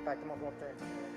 Dai, te muovo a te.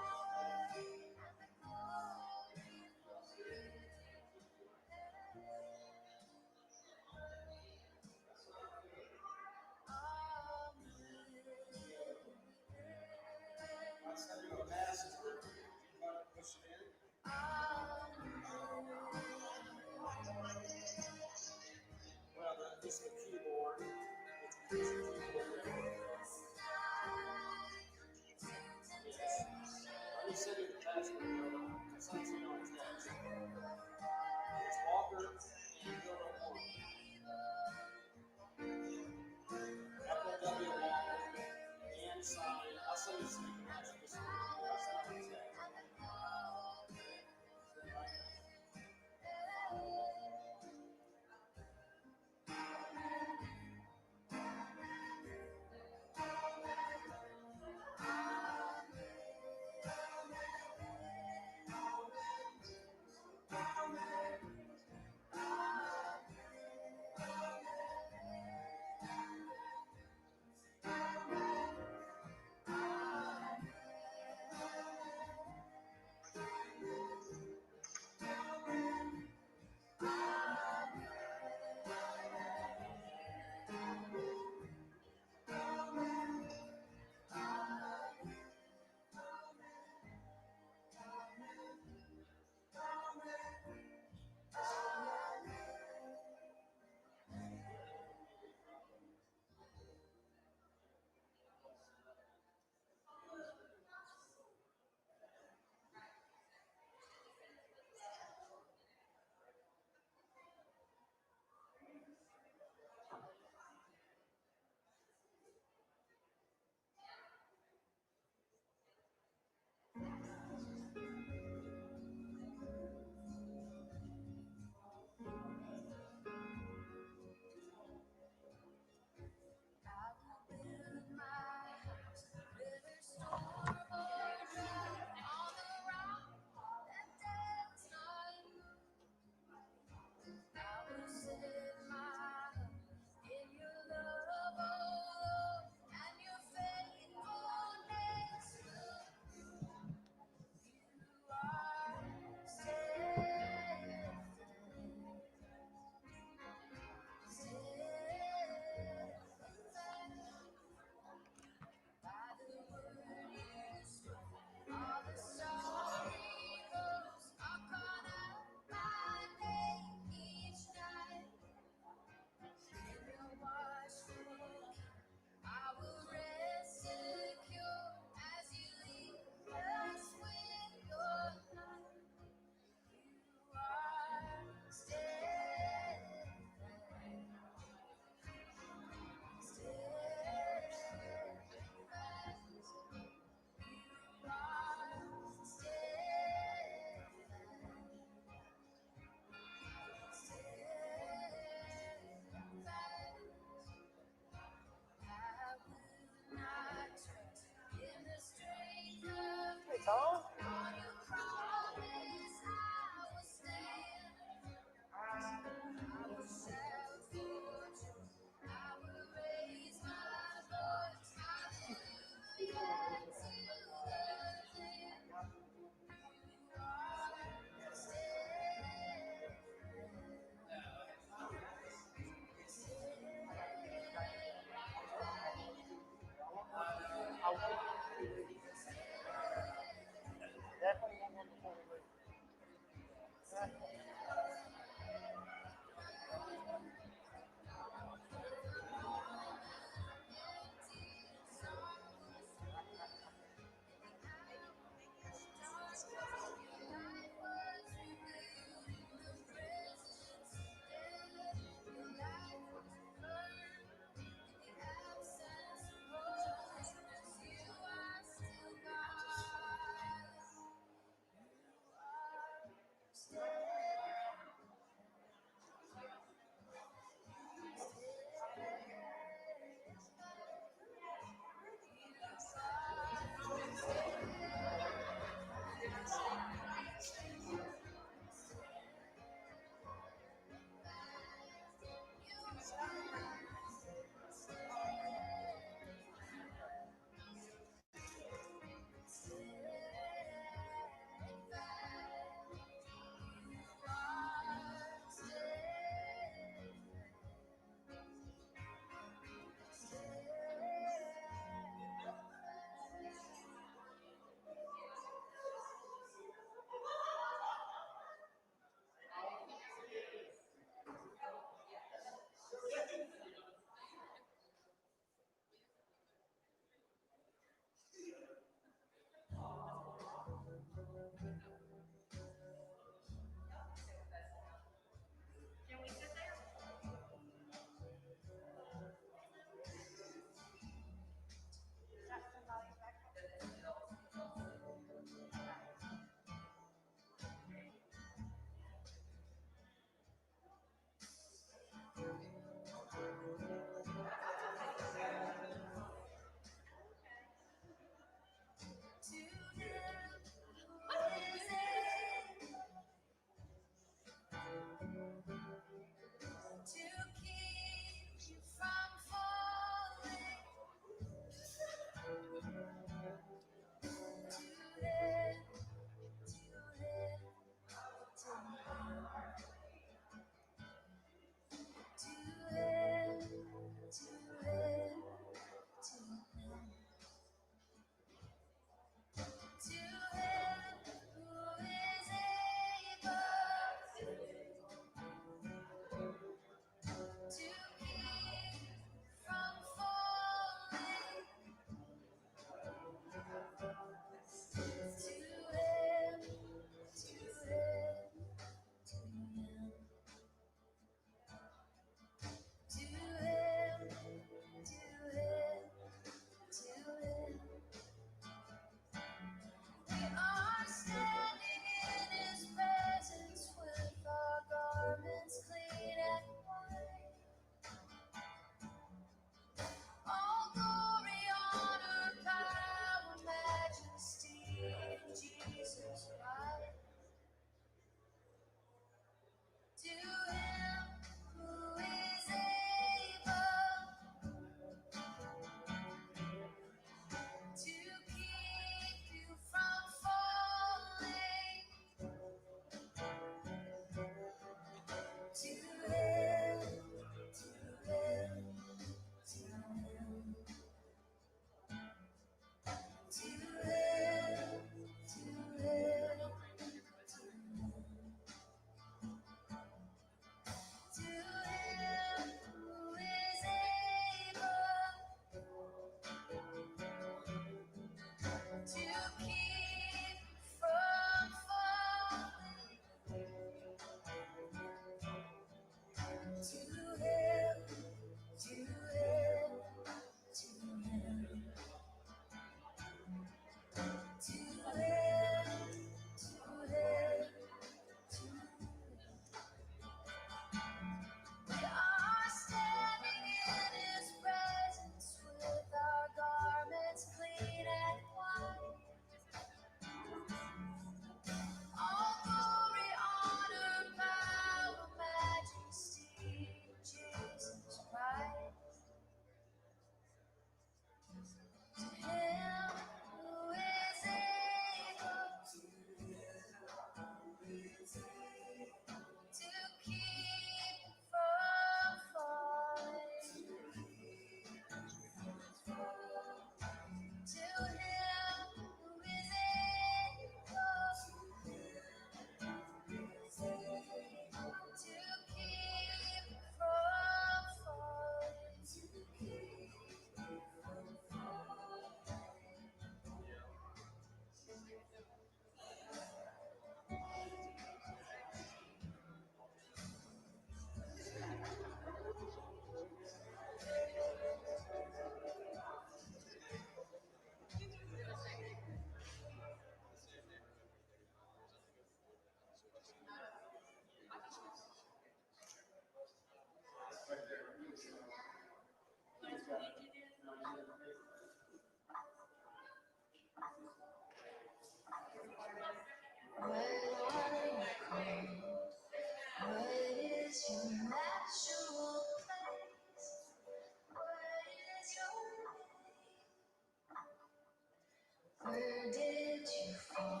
Where did you fall?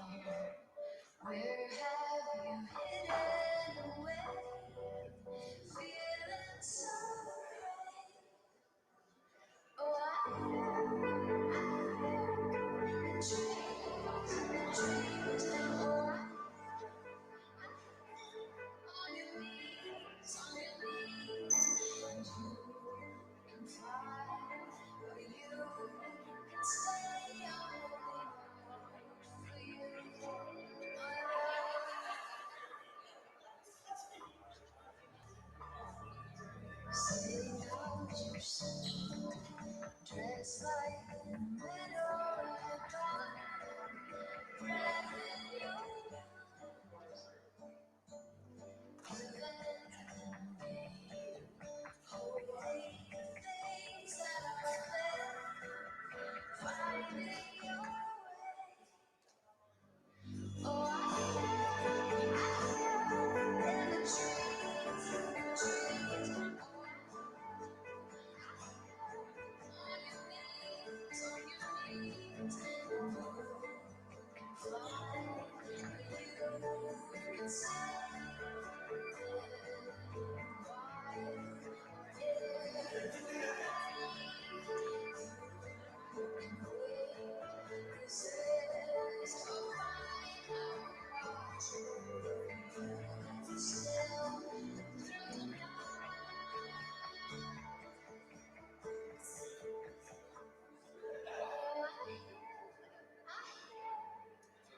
Where have you hidden away? Feeling so afraid. Oh, I hear the trees. Oh, on your knees, and you can fly, or you can stay on for you. Sitting out yourself, dressed like the middle of dawn, breath in your holding things that are there, finding your way. Oh, I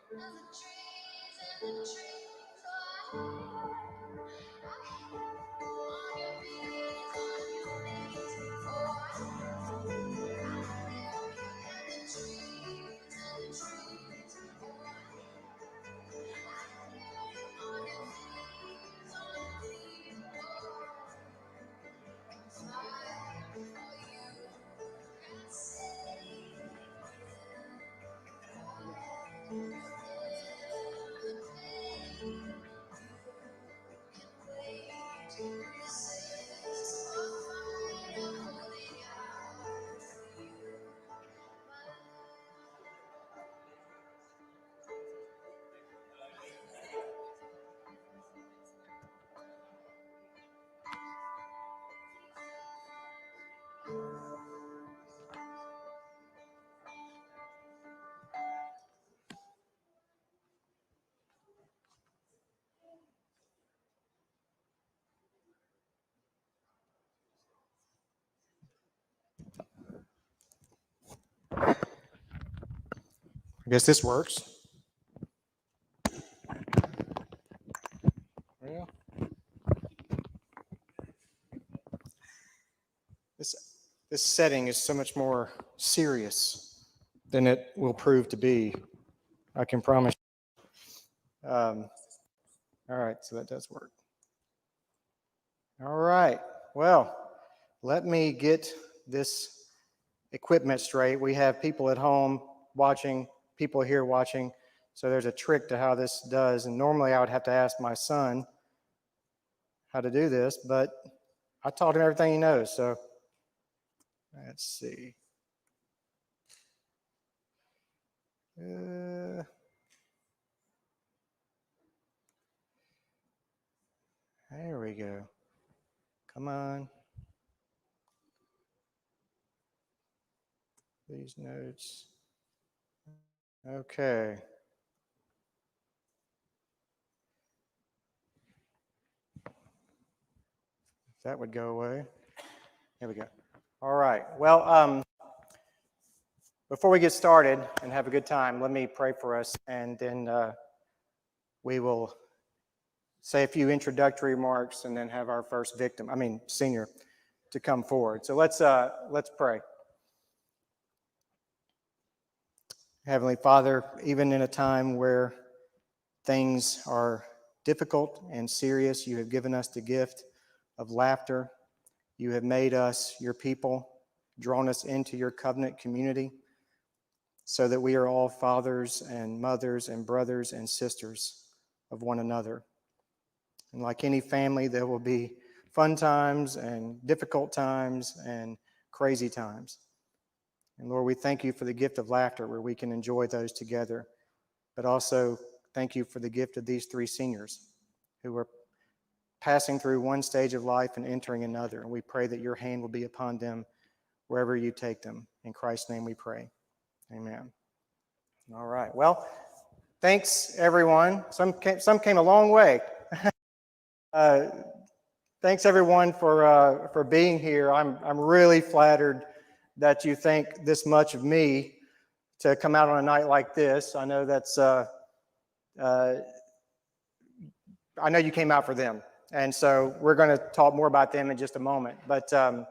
in the trees, and the trees, oh, on your knees, oh, and the trees, oh, on your knees, fly for you and stay I guess this works. Well, this setting is so much more serious than it will prove to be. I can promise. All right, so that does work. All right, well, let me get this equipment straight. We have people at home watching, people here watching, so there's a trick to how this does. And normally I would have to ask my son how to do this, but I taught him everything he knows, so let's see. There we go. Come on. These notes. Okay. If that would go away. There we go. All right. Well, before we get started and have a good time, let me pray for us, and then we will say a few introductory remarks, and then have our first senior, to come forward. So let's pray. Heavenly Father, even in a time where things are difficult and serious, you have given us the gift of laughter. You have made us your people. drawn us into your covenant community so that we are all fathers and mothers and brothers and sisters of one another. And like any family, there will be fun times and difficult times and crazy times. And Lord, we thank you for the gift of laughter where we can enjoy those together. But also thank you for the gift of these three seniors who are passing through one stage of life and entering another. And we pray that your hand will be upon them wherever you take them. In Christ's name we pray. Amen. All right. Well, thanks, everyone. Some came a long way. Thanks, everyone, for being here. I'm really flattered that you think this much of me to come out on a night like this. I know that's I know you came out for them, and so we're going to talk more about them in just a moment. But I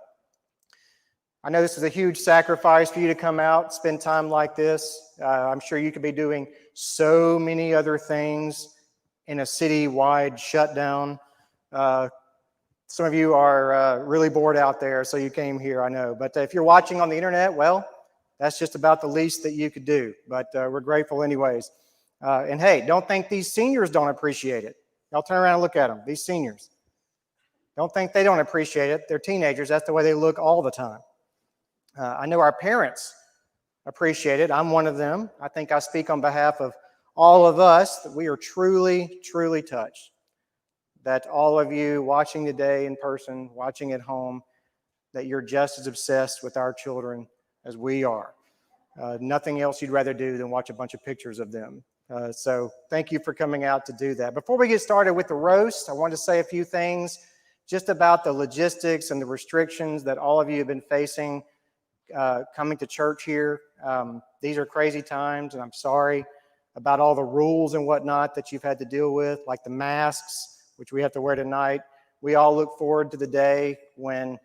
know this is a huge sacrifice for you to come out, spend time like this. I'm sure you could be doing so many other things in a city-wide shutdown. Some of you are really bored out there, so you came here, I know. But if you're watching on the internet, well, that's just about the least that you could do. But we're grateful anyways. And hey, don't think these seniors don't appreciate it. Y'all turn around and look at them, these seniors. Don't think they don't appreciate it. They're teenagers. That's the way they look all the time. I know our parents appreciate it. I'm one of them. I think I speak on behalf of all of us that we are truly, truly touched that all of you watching today in person, watching at home, that you're just as obsessed with our children as we are. Nothing else you'd rather do than watch a bunch of pictures of them. So thank you for coming out to do that. Before we get started with the roast, I want to say a few things just about the logistics and the restrictions that all of you have been facing coming to church here. These are crazy times, and I'm sorry about all the rules and whatnot that you've had to deal with, like the masks, which we have to wear tonight. We all look forward to the day when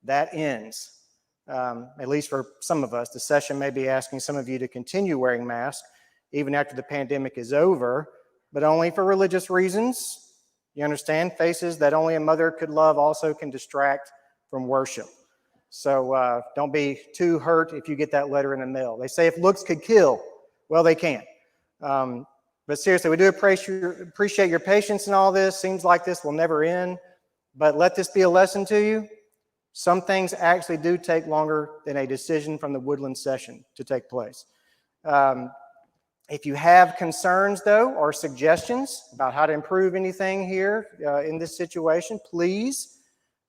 that ends. At least for some of us, the session may be asking some of you to continue wearing masks even after the pandemic is over, but only for religious reasons. You understand? Faces that only a mother could love also can distract from worship. So don't be too hurt if you get that letter in the mail. They say if looks could kill, well, they can't. But seriously, we do appreciate your patience in all this. Seems like this will never end, but let this be a lesson to you. Some things actually do take longer than a decision from the Woodland session to take place. If you have concerns, though, or suggestions about how to improve anything here in this situation, please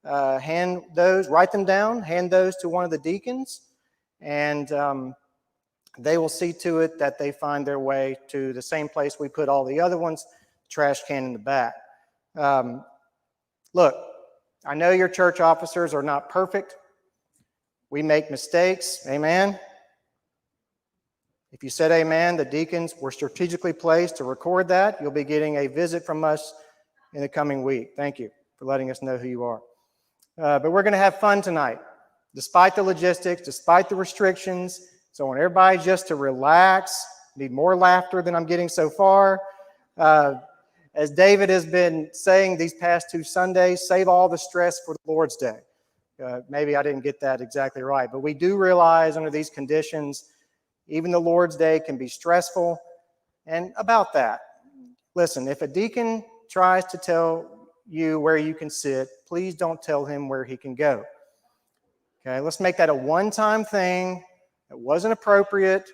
write them down, hand those to one of the deacons, and they will see to it that they find their way to the same place we put all the other ones, trash can in the back. Look, I know your church officers are not perfect. We make mistakes, amen? If you said amen, the deacons were strategically placed to record that. You'll be getting a visit from us in the coming week. Thank you for letting us know who you are. But we're going to have fun tonight, despite the logistics, despite the restrictions. So I want everybody just to relax, need more laughter than I'm getting so far. As David has been saying these past 2 Sundays, save all the stress for the Lord's Day. Maybe I didn't get that exactly right, but we do realize under these conditions, even the Lord's Day can be stressful. And about that, listen, if a deacon tries to tell you where you can sit, please don't tell him where he can go. Okay, let's make that a one-time thing. It wasn't appropriate.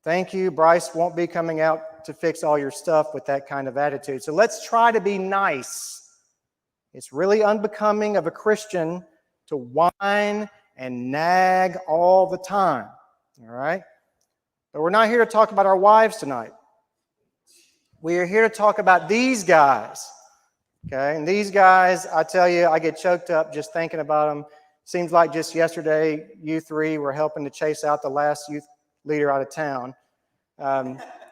Thank you. Bryce won't be coming out to fix all your stuff with that kind of attitude. So let's try to be nice. It's really unbecoming of a Christian to whine and nag all the time. All right? But we're not here to talk about our wives tonight. We are here to talk about these guys. Okay? And these guys, I tell you, I get choked up just thinking about them. Seems like just yesterday, you three were helping to chase out the last youth leader out of town.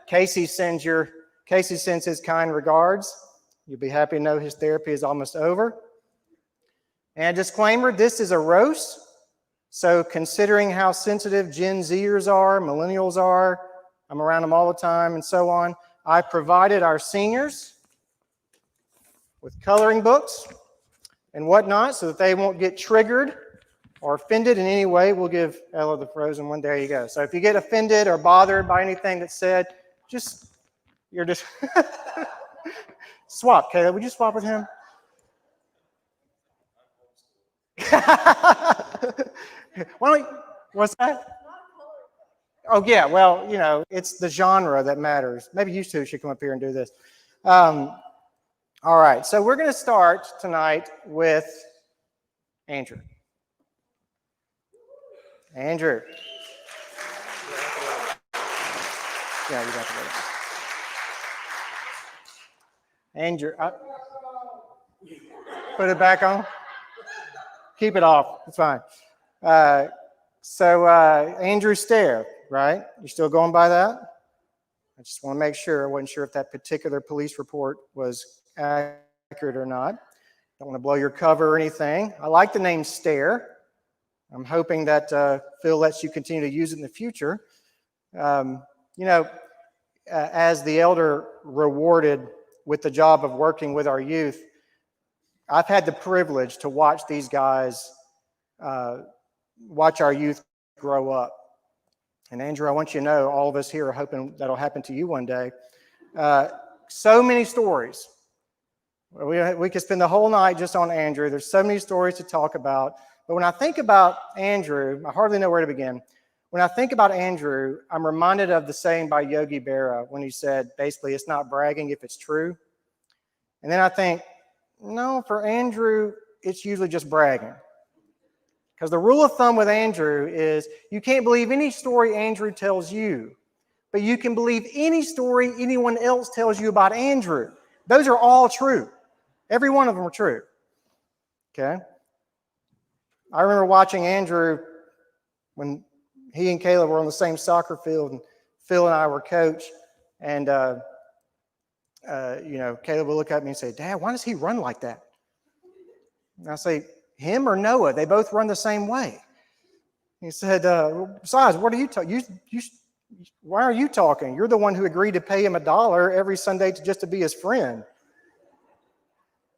Casey sends his kind regards. You'll be happy to know his therapy is almost over. And a disclaimer, this is a roast. So considering how sensitive Gen Zers are, millennials are, I'm around them all the time and so on, I provided our seniors with coloring books and whatnot so that they won't get triggered or offended in any way, we'll give Ella the frozen one. There you go. So if you get offended or bothered by anything that's said, you're just swap. Caleb, would you swap with him? Why don't you, what's that? Oh, yeah. Well, it's the genre that matters. Maybe you two should come up here and do this. All right. So we're going to start tonight with Andrew. Andrew. Yeah, you got to wait. Andrew. Put it back on. Keep it off. It's fine. So Andrew Stair, right? You still going by that? I just want to make sure. I wasn't sure if that particular police report was accurate or not. Don't want to blow your cover or anything. I like the name Stair. I'm hoping that Phil lets you continue to use it in the future. As the elder rewarded with the job of working with our youth, I've had the privilege to watch these guys, watch our youth grow up. And Andrew, I want you to know, all of us here are hoping that'll happen to you one day. So many stories. We could spend the whole night just on Andrew. There's so many stories to talk about. But when I think about Andrew, I hardly know where to begin. When I think about Andrew, I'm reminded of the saying by Yogi Berra when he said, basically, it's not bragging if it's true. And then I think, no, for Andrew, it's usually just bragging. Because the rule of thumb with Andrew is you can't believe any story Andrew tells you, but you can believe any story anyone else tells you about Andrew. Those are all true. Every one of them are true. Okay? I remember watching Andrew when he and Caleb were on the same soccer field, and Phil and I were coach, and Caleb would look at me and say, "Dad, why does he run like that?" And I say, "Him or Noah? They both run the same way." He said, "Besides, what are you talking? Why are you talking? You're the one who agreed to pay him $1 every Sunday just to be his friend.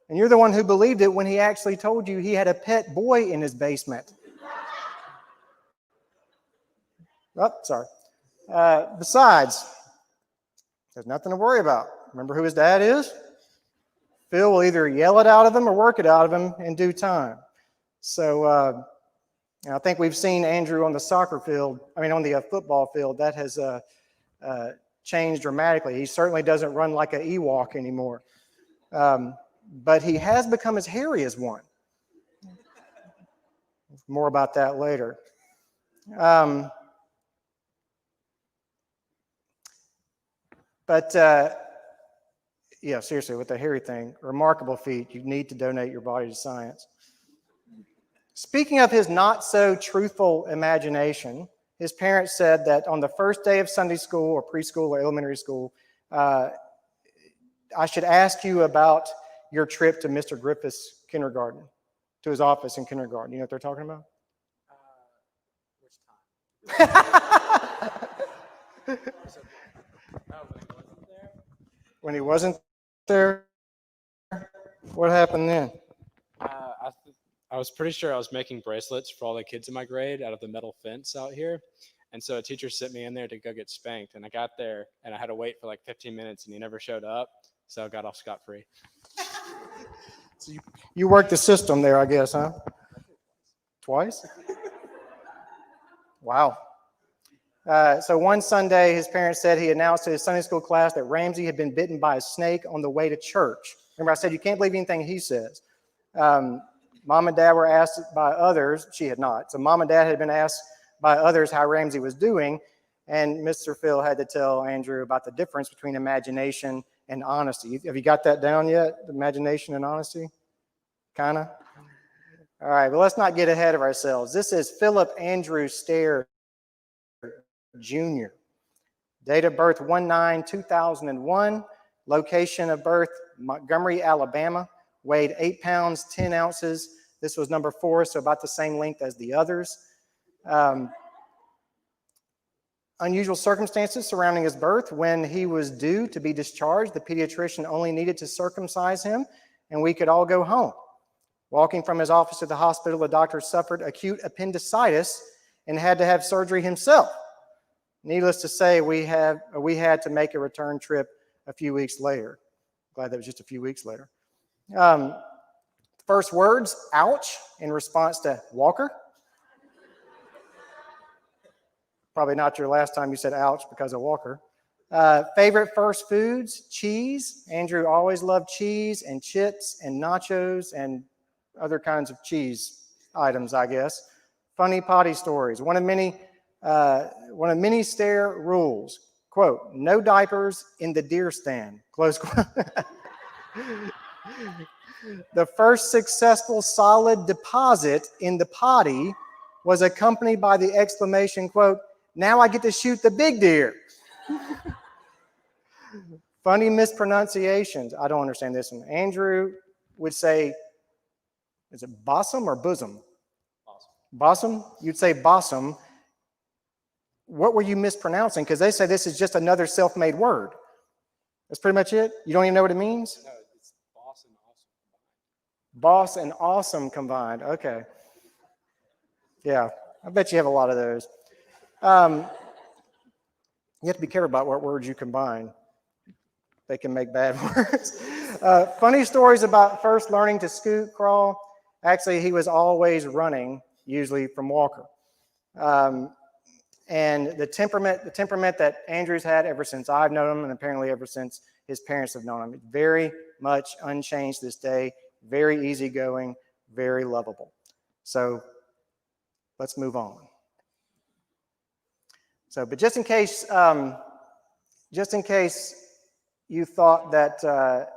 And you're the one who believed it when he actually told you he had a pet boy in his basement." Oh, sorry. Besides, there's nothing to worry about. Remember who his dad is? Phil will either yell it out of him or work it out of him in due time. So I think we've seen Andrew on the on the football field. That has changed dramatically. He certainly doesn't run like an Ewok anymore. But he has become as hairy as one. More about that later. Seriously, with the hairy thing, remarkable feat. You need to donate your body to science. Speaking of his not so truthful imagination, his parents said that on the first day of Sunday school or preschool or elementary school, I should ask you about your trip to Mr. Griffith's kindergarten, to his office in kindergarten. You know what they're talking about? Which time? When he wasn't there, what happened then? I was pretty sure I was making bracelets for all the kids in my grade out of the metal fence out here. And so a teacher sent me in there to go get spanked. And I got there and I had to wait for like 15 minutes and he never showed up. So I got off scot-free. So you worked the system there, I guess, huh? Twice? Wow. So one Sunday, his parents said he announced to his Sunday school class that Ramsey had been bitten by a snake on the way to church. Remember, I said you can't believe anything he says. Mom and Dad were asked by others. She had not. So Mom and Dad had been asked by others how Ramsey was doing, and Mr. Phil had to tell Andrew about the difference between imagination and honesty. Have you got that down yet? Imagination and honesty? Kind of? All right, but let's not get ahead of ourselves. This is Philip Andrew Stair Jr. Date of birth 1/9/2001. Location of birth Montgomery, Alabama. Weighed 8 pounds, 10 ounces. This was number 4, so about the same length as the others. Unusual circumstances surrounding his birth. When he was due to be discharged, the pediatrician only needed to circumcise him, and we could all go home. Walking from his office to the hospital, the doctor suffered acute appendicitis and had to have surgery himself. Needless to say, we had to make a return trip a few weeks later. Glad that was just a few weeks later. First words, ouch, in response to Walker. Probably not your last time you said ouch because of Walker. Favorite first foods, cheese. Andrew always loved cheese and chips and nachos and other kinds of cheese items, I guess. Funny potty stories. One of many stare rules. Quote, no diapers in the deer stand. Close quote. The first successful solid deposit in the potty was accompanied by the exclamation, quote, now I get to shoot the big deer. Funny mispronunciations. I don't understand this one. Andrew would say, is it bosom or bosom? Bosom? You'd say bosom. What were you mispronouncing? Because they say this is just another self-made word. That's pretty much it? You don't even know what it means? No, it's boss and awesome. Boss and awesome combined. Okay. Yeah, I bet you have a lot of those. You have to be careful about what words you combine. They can make bad words. Funny stories about first learning to scoot, crawl. Actually, he was always running, usually from Walker. And the temperament that Andrew's had ever since I've known him, and apparently ever since his parents have known him, very much unchanged this day, very easygoing, very lovable. So let's move on. So, but just in case you thought that,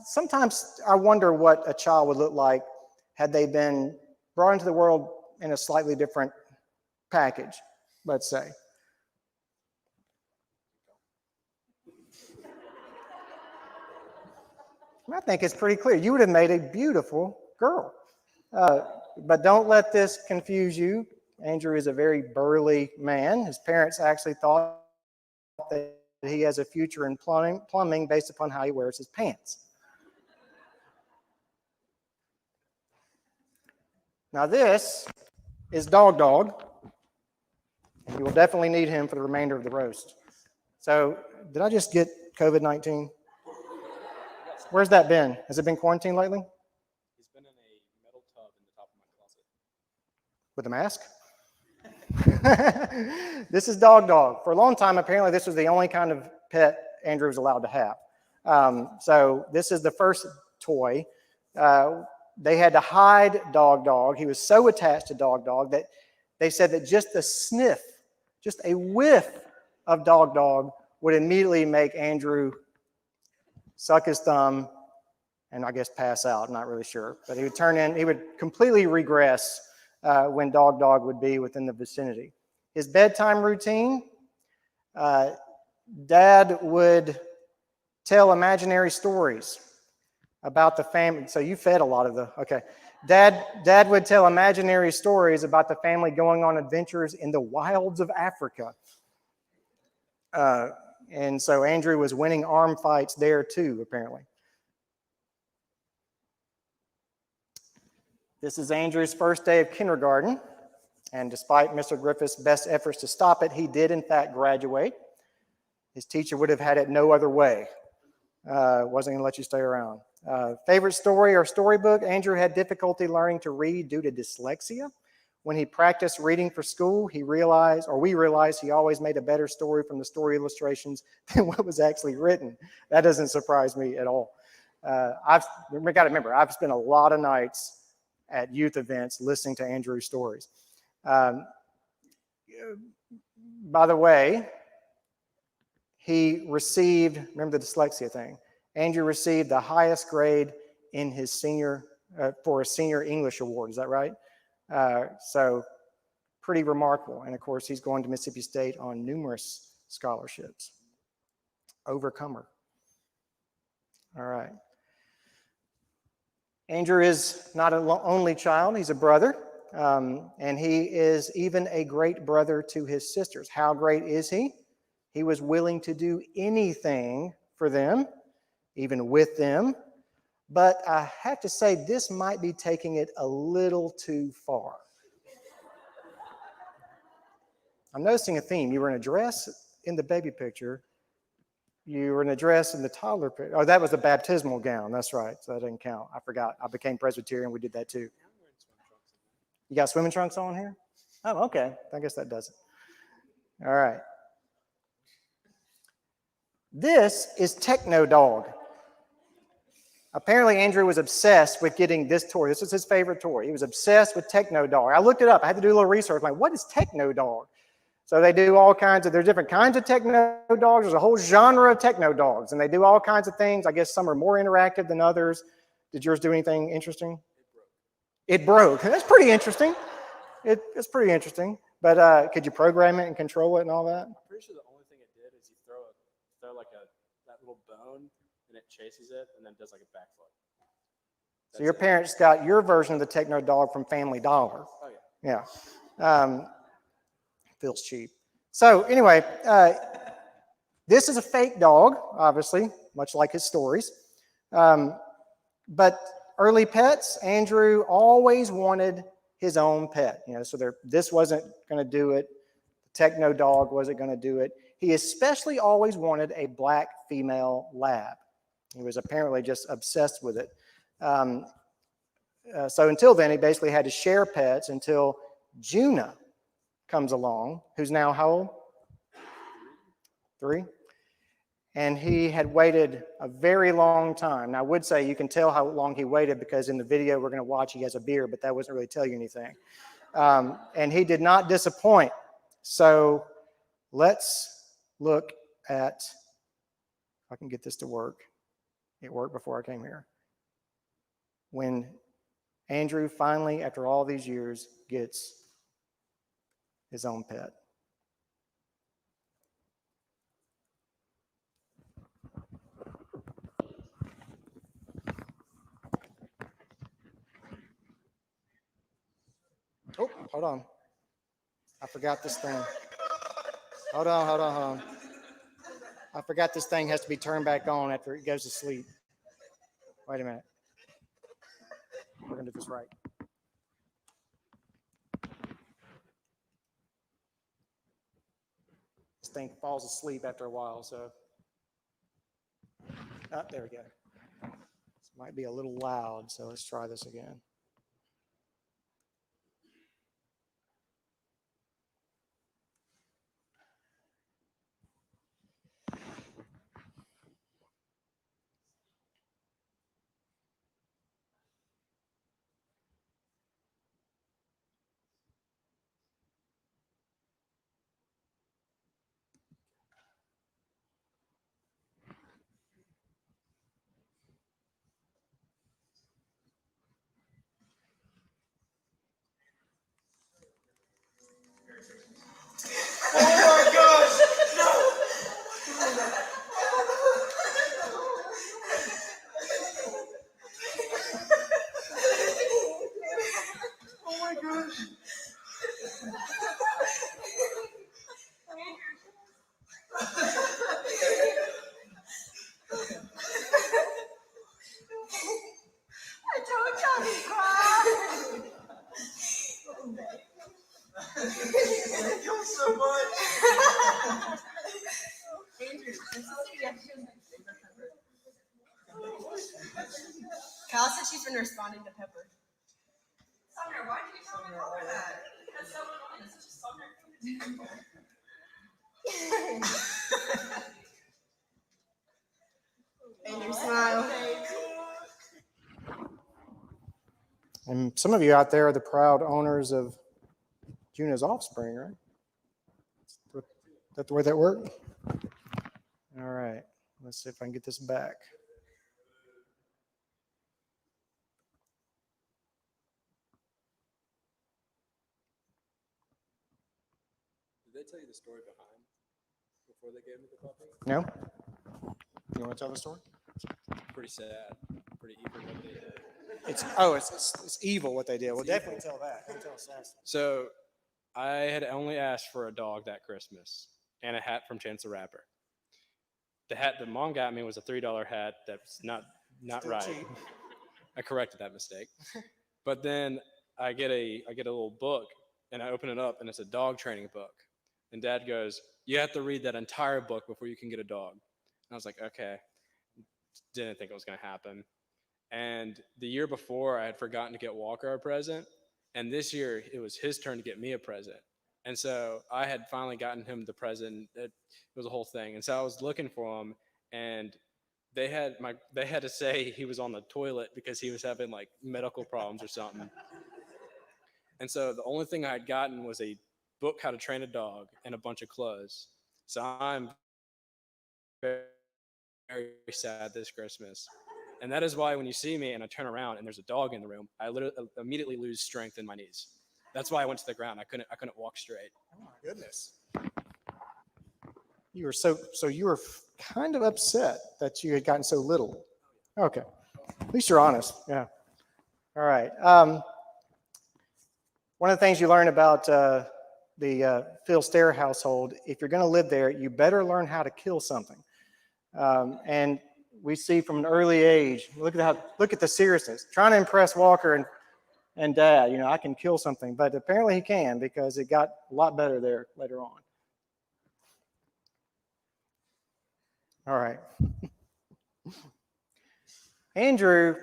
sometimes I wonder what a child would look like had they been brought into the world in a slightly different package, let's say. I think it's pretty clear. You would have made a beautiful girl. But don't let this confuse you. Andrew is a very burly man. His parents actually thought that he has a future in plumbing based upon how he wears his pants. Now this is Dog. And you will definitely need him for the remainder of the roast. So did I just get COVID-19? Where's that been? Has it been quarantined lately? He's been in a metal tub in the top of my closet. With a mask? This is Dog. For a long time, apparently, this was the only kind of pet Andrew was allowed to have. So this is the first toy. They had to hide Dog. He was so attached to Dog that they said that just a sniff, just a whiff of Dog would immediately make Andrew suck his thumb and I guess pass out. I'm not really sure. But he would completely regress when Dog would be within the vicinity. His bedtime routine, Dad would tell imaginary stories about the family. So you fed a lot of the, okay. Dad would tell imaginary stories about the family going on adventures in the wilds of Africa. And so Andrew was winning arm fights there too, apparently. This is Andrew's first day of kindergarten. And despite Mr. Griffith's best efforts to stop it, he did in fact graduate. His teacher would have had it no other way. Wasn't going to let you stay around. Favorite story or storybook? Andrew had difficulty learning to read due to dyslexia. When he practiced reading for school, we realized he always made a better story from the story illustrations than what was actually written. That doesn't surprise me at all. I've got to remember, I've spent a lot of nights at youth events listening to Andrew's stories. By the way, he received, remember the dyslexia thing, Andrew received the highest grade in his for a senior English award, is that right? So pretty remarkable. And of course, he's going to Mississippi State on numerous scholarships. Overcomer. All right. Andrew is not an only child, he's a brother. And he is even a great brother to his sisters. How great is he? He was willing to do anything for them, even with them. But I have to say, this might be taking it a little too far. I'm noticing a theme. You were in a dress in the baby picture. You were in a dress in the toddler picture. Oh, that was the baptismal gown. That's right. So that didn't count. I forgot. I became Presbyterian. We did that too. You got swimming trunks on here? Oh, okay. I guess that does it. All right. This is Techno Dog. Apparently, Andrew was obsessed with getting this toy. This was his favorite toy. He was obsessed with Techno Dog. I looked it up. I had to do a little research. I'm like, what is Techno Dog? So they do all kinds of, there's different kinds of techno dogs. There's a whole genre of techno dogs, and they do all kinds of things. I guess some are more interactive than others. Did yours do anything interesting? It broke. That's pretty interesting. It's pretty interesting. But could you program it and control it and all that? I'm pretty sure the only thing it did is you throw like that little bone, and it chases it, and then does like a backflip. So your parents got your version of the techno dog from Family Dollar. Oh yeah. Yeah. Feels cheap. So anyway, this is a fake dog, obviously, much like his stories. But early pets, Andrew always wanted his own pet. So this wasn't going to do it. The techno dog wasn't going to do it. He especially always wanted a black female lab. He was apparently just obsessed with it. So until then, he basically had to share pets until Juna comes along, who's now how old? 3. And he had waited a very long time. Now, I would say you can tell how long he waited because in the video we're going to watch, he has a beard, but that doesn't really tell you anything. And he did not disappoint. So let's look at, if I can get this to work. It worked before I came here. When Andrew finally, after all these years, gets his own pet. Oh, hold on. I forgot this thing. Hold on. I forgot this thing has to be turned back on after it goes to sleep. Wait a minute. We're going to do this right. This thing falls asleep after a while, so. Oh, there we go. This might be a little loud, so let's try this again. Kyle said she's been responding to Pepper. Sumner, why did you tell me Pepper that? That's so annoying. It's such a Sumner thing to do. And your smile. And some of you out there are the proud owners of Juna's offspring, right? Is that the way that worked? All right. Let's see if I can get this back. Did they tell you the story behind before they gave me the puppy? No? You want to tell the story? Pretty sad. Pretty evil what they did. It's evil what they did. We'll definitely tell that. Don't tell us that. So I had only asked for a dog that Christmas and a hat from Chance the Rapper. the hat that mom got me was a $3 hat. That's not Still right. cheap. I corrected that mistake. But then I get a little book and I open it up and it's a dog training book. And Dad goes, "You have to read that entire book before you can get a dog." And I was like, "Okay." Didn't think it was going to happen. And the year before, I had forgotten to get Walker a present. And this year, it was his turn to get me a present. And so I had finally gotten him the present. It was a whole thing. And so I was looking for him, and they had to say he was on the toilet because he was having like medical problems or something. And so the only thing I had gotten was a book, How to Train a Dog, and a bunch of clothes. So I'm very, very sad this Christmas. And that is why when you see me and I turn around and there's a dog in the room, I literally immediately lose strength in my knees. That's why I went to the ground. I couldn't walk straight. Oh my goodness. You were so you were kind of upset that you had gotten so little. Okay. At least you're honest. Yeah. All right. One of the things you learn about the Phil Stair household, if you're going to live there, you better learn how to kill something. And we see from an early age, look at the seriousness. Trying to impress Walker and Dad, I can kill something, but apparently he can because it got a lot better there later on. All right. Andrew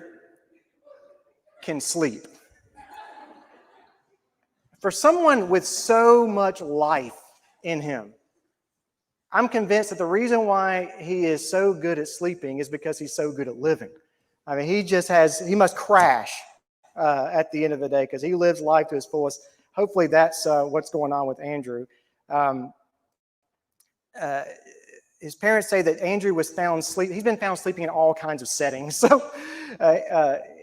can sleep. For someone with so much life in him, I'm convinced that the reason why he is so good at sleeping is because he's so good at living. I mean, he must crash at the end of the day because he lives life to his fullest. Hopefully that's what's going on with Andrew. His parents say that Andrew was found sleeping. He's been found sleeping in all kinds of settings. So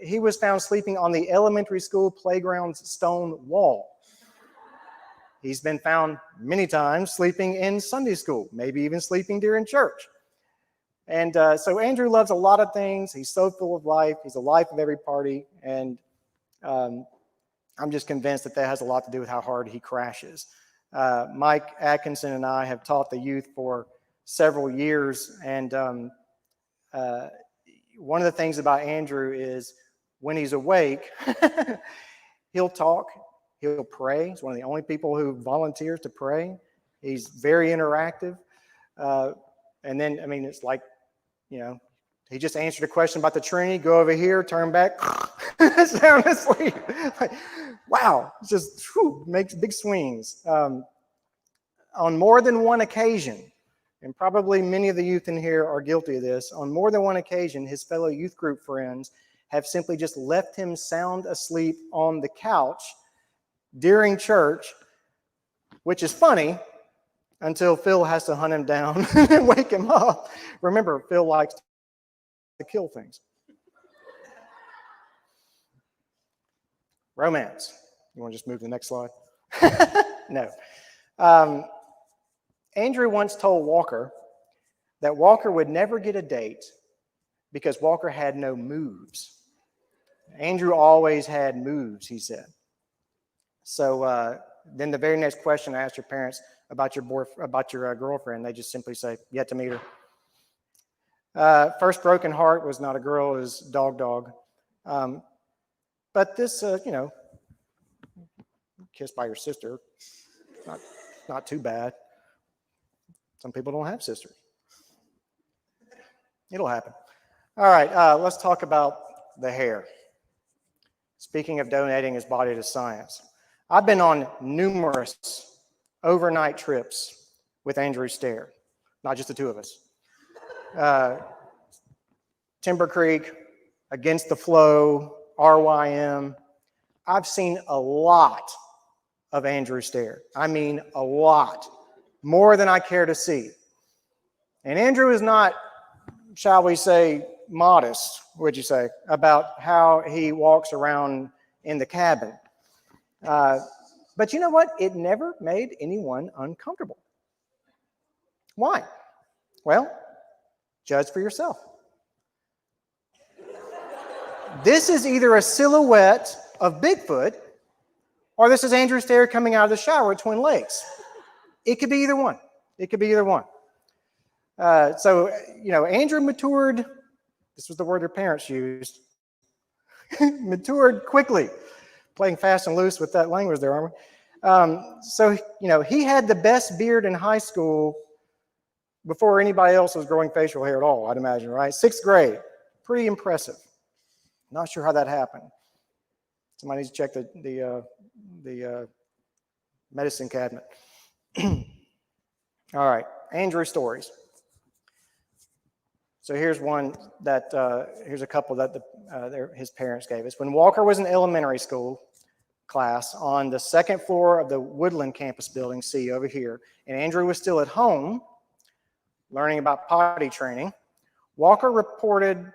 he was found sleeping on the elementary school playground's stone wall. He's been found many times sleeping in Sunday school, maybe even sleeping during church. And so Andrew loves a lot of things. He's so full of life. He's the life of every party. And I'm just convinced that has a lot to do with how hard he crashes. Mike Atkinson and I have taught the youth for several years. And one of the things about Andrew is when he's awake, he'll talk. He'll pray. He's one of the only people who volunteers to pray. He's very interactive. And then, I mean, it's like, he just answered a question about the Trinity, go over here, turn back, sound asleep. Like, wow, it just makes big swings. On more than one occasion, and probably many of the youth in here are guilty of this, on more than one occasion, his fellow youth group friends have simply just left him sound asleep on the couch during church, which is funny until Phil has to hunt him down and wake him up. Remember, Phil likes to kill things. Romance. You want to just move to the next slide? No. Andrew once told Walker that Walker would never get a date because Walker had no moves. Andrew always had moves, he said. So then the very next question I asked your parents about your girlfriend, they just simply say, yet to meet her. First broken heart was not a girl, it was dog. But this, kissed by your sister, not too bad. Some people don't have sisters. It'll happen. All right, let's talk about the hair. Speaking of donating his body to science, I've been on numerous overnight trips with Andrew Stair, not just the two of us. Timber Creek, Against the Flow, RYM. I've seen a lot of Andrew Stair. I mean, a lot. More than I care to see. And Andrew is not, shall we say, modest, would you say, about how he walks around in the cabin. But you know what? It never made anyone uncomfortable. Why? Well, judge for yourself. This is either a silhouette of Bigfoot, or this is Andrew Stair coming out of the shower at Twin Lakes. It could be either one. It could be either one. So, Andrew matured. This was the word their parents used. Matured quickly. Playing fast and loose with that language there, aren't we? So, he had the best beard in high school before anybody else was growing facial hair at all, I'd imagine, right? 6th grade. Pretty impressive. Not sure how that happened. Somebody needs to check the medicine cabinet. All right, Andrew stories. So here's one that, here's a couple that his parents gave us. When Walker was in elementary school class on the 2nd floor of the Woodland campus building, see over here, and Andrew was still at home learning about potty training, Walker reported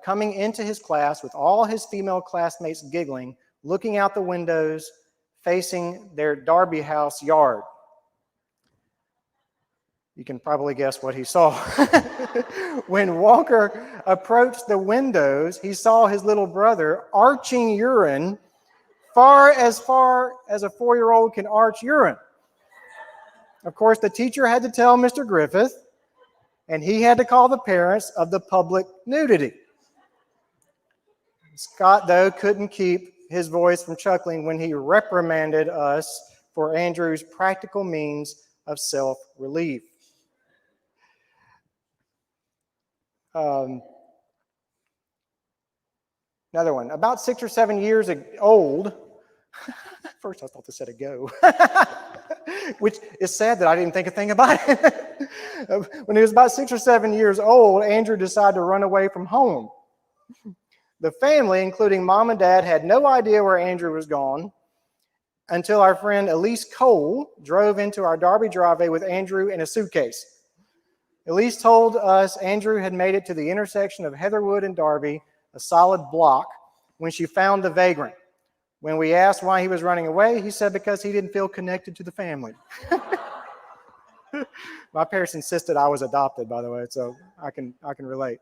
coming into his class with all his female classmates giggling, looking out the windows, facing their Darby House yard. You can probably guess what he saw. When Walker approached the windows, he saw his little brother arching urine far as a 4-year-old can arch urine. Of course, the teacher had to tell Mr. Griffith, and he had to call the parents of the public nudity. Scott, though, couldn't keep his voice from chuckling when he reprimanded us for Andrew's practical means of self-relief. Another one, about 6 or 7 years old. First, I thought this said ago, which is sad that I didn't think a thing about it. When he was about 6 or 7 years old, Andrew decided to run away from home. The family, including mom and dad, had no idea where Andrew was gone until our friend Elise Cole drove into our Darby driveway with Andrew in a suitcase. Elise told us Andrew had made it to the intersection of Heatherwood and Darby, a solid block, when she found the vagrant. When we asked why he was running away, he said because he didn't feel connected to the family. My parents insisted I was adopted, by the way, so I can relate.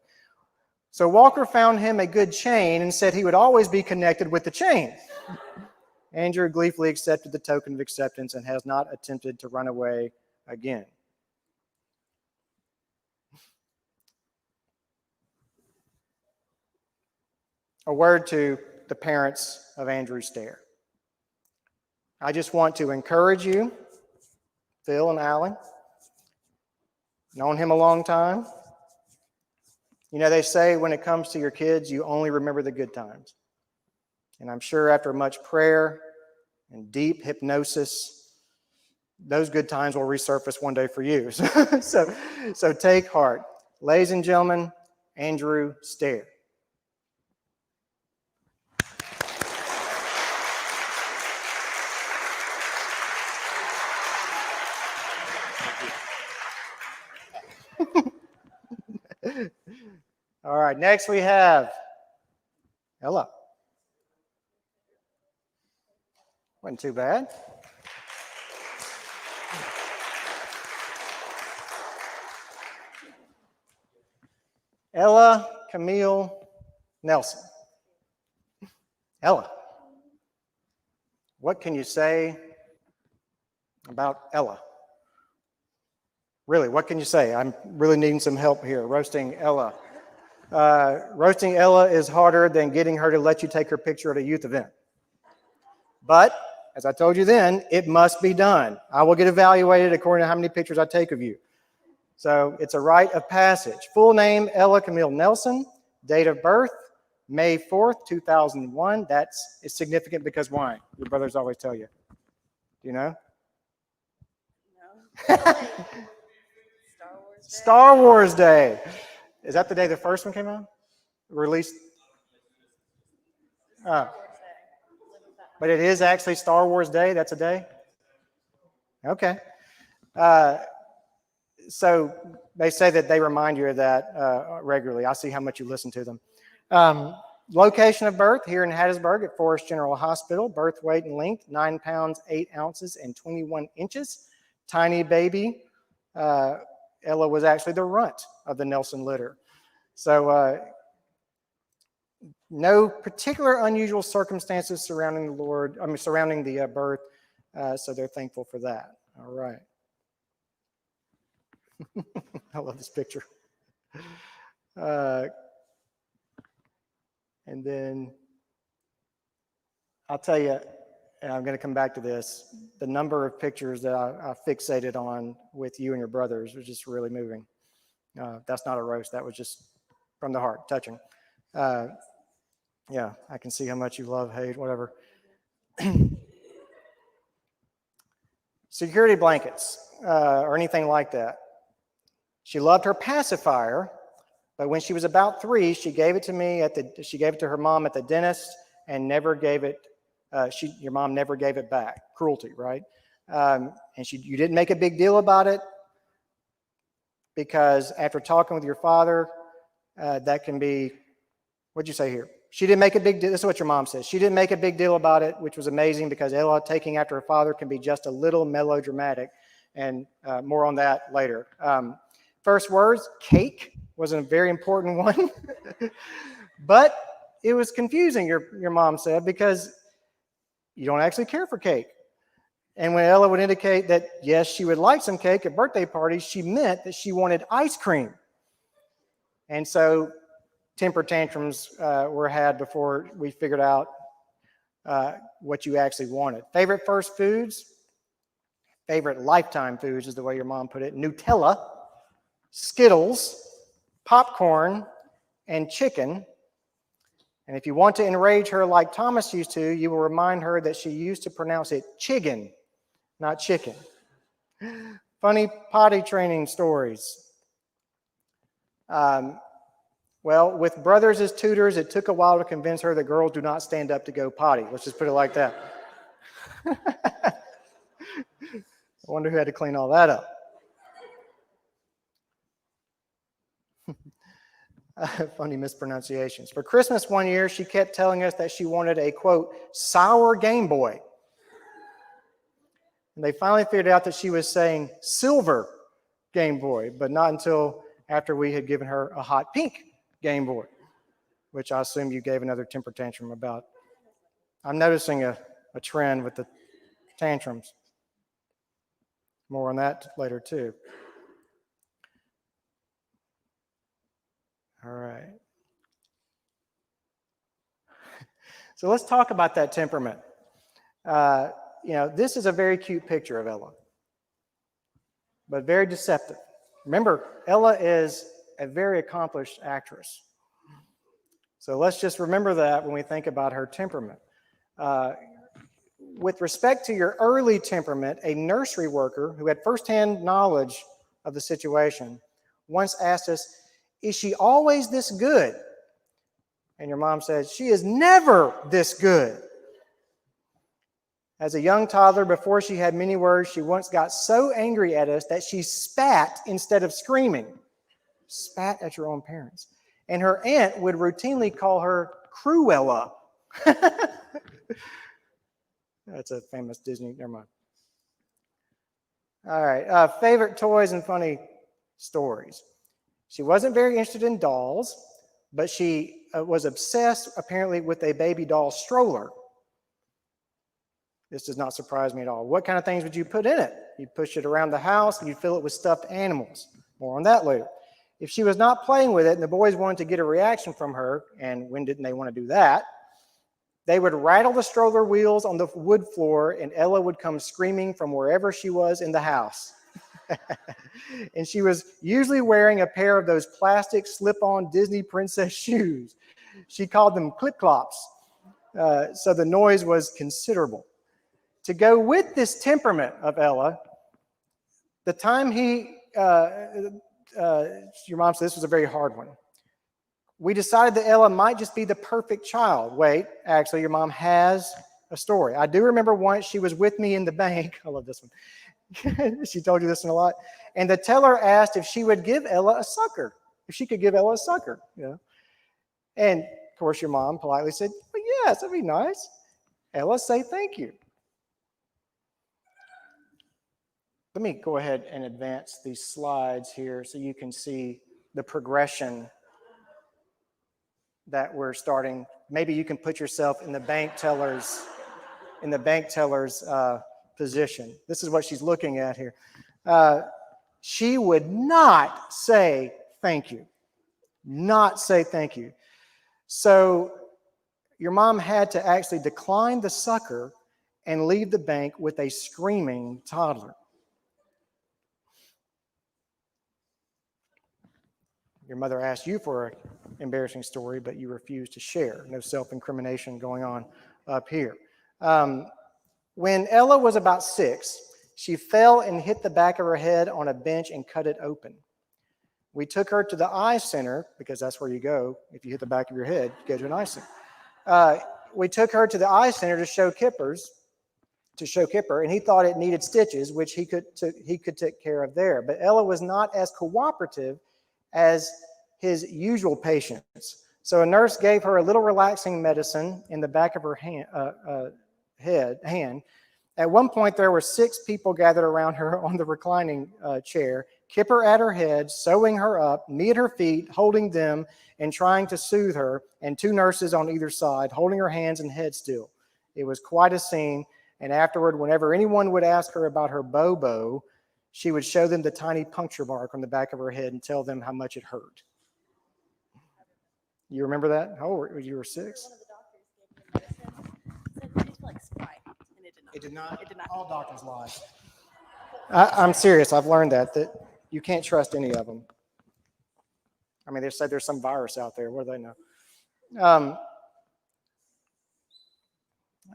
So Walker found him a good chain and said he would always be connected with the chain. Andrew gleefully accepted the token of acceptance and has not attempted to run away again. A word to the parents of Andrew Stair. I just want to encourage you, Phil and Alan, known him a long time. They say when it comes to your kids, you only remember the good times. And I'm sure after much prayer and deep hypnosis, those good times will resurface one day for you. So take heart. Ladies and gentlemen, Andrew Stair. All right, next we have Ella. Wasn't too bad. Ella Camille Nelson. Ella, what can you say about Ella? Really, what can you say? I'm really needing some help here, roasting Ella. Roasting Ella is harder than getting her to let you take her picture at a youth event. But, as I told you then, it must be done. I will get evaluated according to how many pictures I take of you. So it's a rite of passage. Full name, Ella Camille Nelson. Date of birth, May 4th, 2001. That's significant because why? Your brothers always tell you. Do you know? No. Star Wars Day. Is that the day the first one came out? Released? Oh. But it is actually Star Wars Day? That's a day? Okay. So they say that they remind you of that regularly. I see how much you listen to them. Location of birth here in Hattiesburg at Forest General Hospital. Birth weight and length, 9 pounds, 8 ounces, and 21 inches. Tiny baby. Ella was actually the runt of the Nelson litter. So no particular unusual circumstances surrounding the birth. So they're thankful for that. All right. I love this picture. And then I'll tell you, and I'm going to come back to this, the number of pictures that I fixated on with you and your brothers was just really moving. That's not a roast. That was just from the heart, touching. Yeah, I can see how much you love, hate, whatever. Security blankets or anything like that. She loved her pacifier, but when she was about 3, she gave it to me she gave it to her mom at the dentist and never gave it. Your mom never gave it back. Cruelty, right? And you didn't make a big deal about it because after talking with your father, that can be. What'd you say here? She didn't make a big deal. This is what your mom says. She didn't make a big deal about it, which was amazing because Ella taking after her father can be just a little melodramatic, and more on that later. First words, cake was a very important one, but it was confusing, your mom said, because you don't actually care for cake. And when Ella would indicate that, yes, she would like some cake at birthday parties, she meant that she wanted ice cream. And so temper tantrums were had before we figured out what you actually wanted. Favorite first foods? Favorite lifetime foods is the way your mom put it. Nutella, Skittles, popcorn, and chicken. And if you want to enrage her like Thomas used to, you will remind her that she used to pronounce it chiggin, not chicken. Funny potty training stories. Well, with brothers as tutors, it took a while to convince her that girls do not stand up to go potty. Let's just put it like that. I wonder who had to clean all that up. Funny mispronunciations. For Christmas one year, she kept telling us that she wanted a, quote, sour Game Boy. And they finally figured out that she was saying silver Game Boy, but not until after we had given her a hot pink Game Boy, which I assume you gave another temper tantrum about. I'm noticing a trend with the tantrums. More on that later, too. All right. So let's talk about that temperament. This is a very cute picture of Ella, but very deceptive. Remember, Ella is a very accomplished actress. So let's just remember that when we think about her temperament. With respect to your early temperament, a nursery worker who had firsthand knowledge of the situation once asked us, "Is she always this good?" And your mom said, "She is never this good." As a young toddler, before she had many words, she once got so angry at us that she spat instead of screaming. Spat at your own parents. And her aunt would routinely call her Cruella. That's a famous Disney, never mind. All right, favorite toys and funny stories. She wasn't very interested in dolls, but she was obsessed, apparently, with a baby doll stroller. This does not surprise me at all. What kind of things would you put in it? You'd push it around the house and you'd fill it with stuffed animals. More on that later. If she was not playing with it and the boys wanted to get a reaction from her, and when didn't they want to do that, they would rattle the stroller wheels on the wood floor and Ella would come screaming from wherever she was in the house. And she was usually wearing a pair of those plastic slip-on Disney princess shoes. She called them clip-clops, so the noise was considerable. To go with this temperament of Ella, the time your mom said this was a very hard one. We decided that Ella might just be the perfect child. Wait, actually, your mom has a story. I do remember once she was with me in the bank. I love this one. She told you this one a lot. And the teller asked if she would give Ella a sucker, if she could give Ella a sucker. And, of course, your mom politely said, well, yes, that'd be nice. Ella, say thank you. Let me go ahead and advance these slides here so you can see the progression that we're starting. Maybe you can put yourself in the bank teller's position. This is what she's looking at here. she would not say thank you. Not say thank you. So your mom had to actually decline the sucker and leave the bank with a screaming toddler. Your mother asked you for an embarrassing story, but you refused to share. No self-incrimination going on up here. When Ella was about 6, she fell and hit the back of her head on a bench and cut it open. We took her to the eye center, because that's where you go. If you hit the back of your head, you go to an eye center. We took her to the eye center to show Kipper, and he thought it needed stitches, which he could take care of there. But Ella was not as cooperative as his usual patients. So a nurse gave her a little relaxing medicine in the back of her hand. At one point, there were 6 people gathered around her on the reclining chair, Kipper at her head, sewing her up, me at her feet, holding them and trying to soothe her, and 2 nurses on either side, holding her hands and head still. It was quite a scene, and afterward, whenever anyone would ask her about her bobo, she would show them the tiny puncture mark on the back of her head and tell them how much it hurt. You remember that? How old were you? 6? One of the doctors gave me medicine. Said it tastes like Sprite, and It did not. It did not. All doctors lie. I'm serious. I've learned that you can't trust any of them. I mean, they said there's some virus out there. What do they know?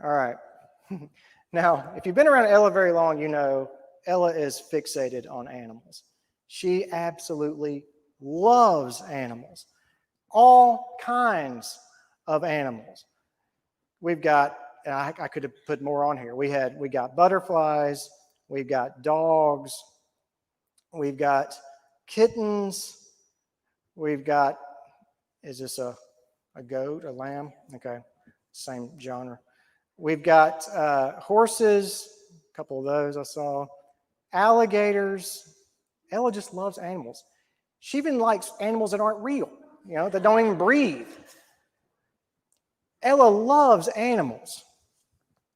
All right. Now, if you've been around Ella very long, you know Ella is fixated on animals. She absolutely loves animals. All kinds of animals. We've got, and I could have put more on here. We got butterflies, we've got dogs, we've got kittens, we've got, is this a goat, a lamb? Okay, same genre. We've got horses, a couple of those I saw, alligators. Ella just loves animals. She even likes animals that aren't real, that don't even breathe. Ella loves animals.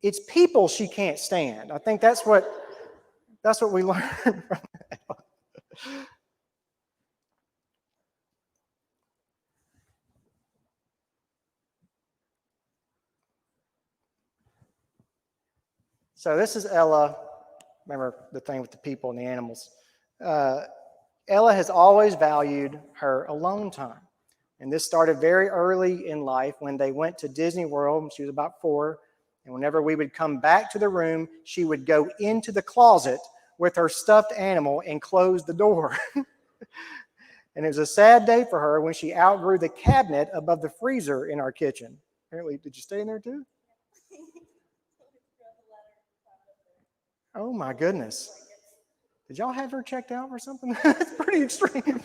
It's people she can't stand. I think that's what we learned from Ella. So this is Ella. Remember the thing with the people and the animals. Ella has always valued her alone time. And this started very early in life when they went to Disney World when she was about 4. And whenever we would come back to the room, she would go into the closet with her stuffed animal and close the door. And it was a sad day for her when she outgrew the cabinet above the freezer in our kitchen. Apparently, did you stay in there too? Oh my goodness. Did y'all have her checked out or something? That's pretty extreme.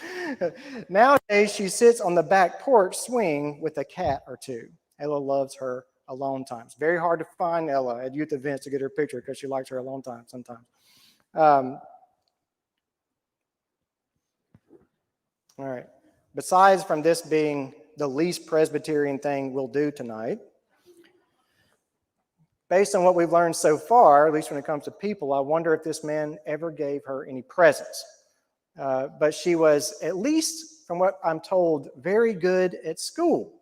Nowadays, she sits on the back porch swing with a cat or 2. Ella loves her alone time. It's very hard to find Ella at youth events to get her picture because she likes her alone time sometimes. All right. Besides from this being the least Presbyterian thing we'll do tonight, based on what we've learned so far, at least when it comes to people, I wonder if this man ever gave her any presents. But she was, at least from what I'm told, very good at school.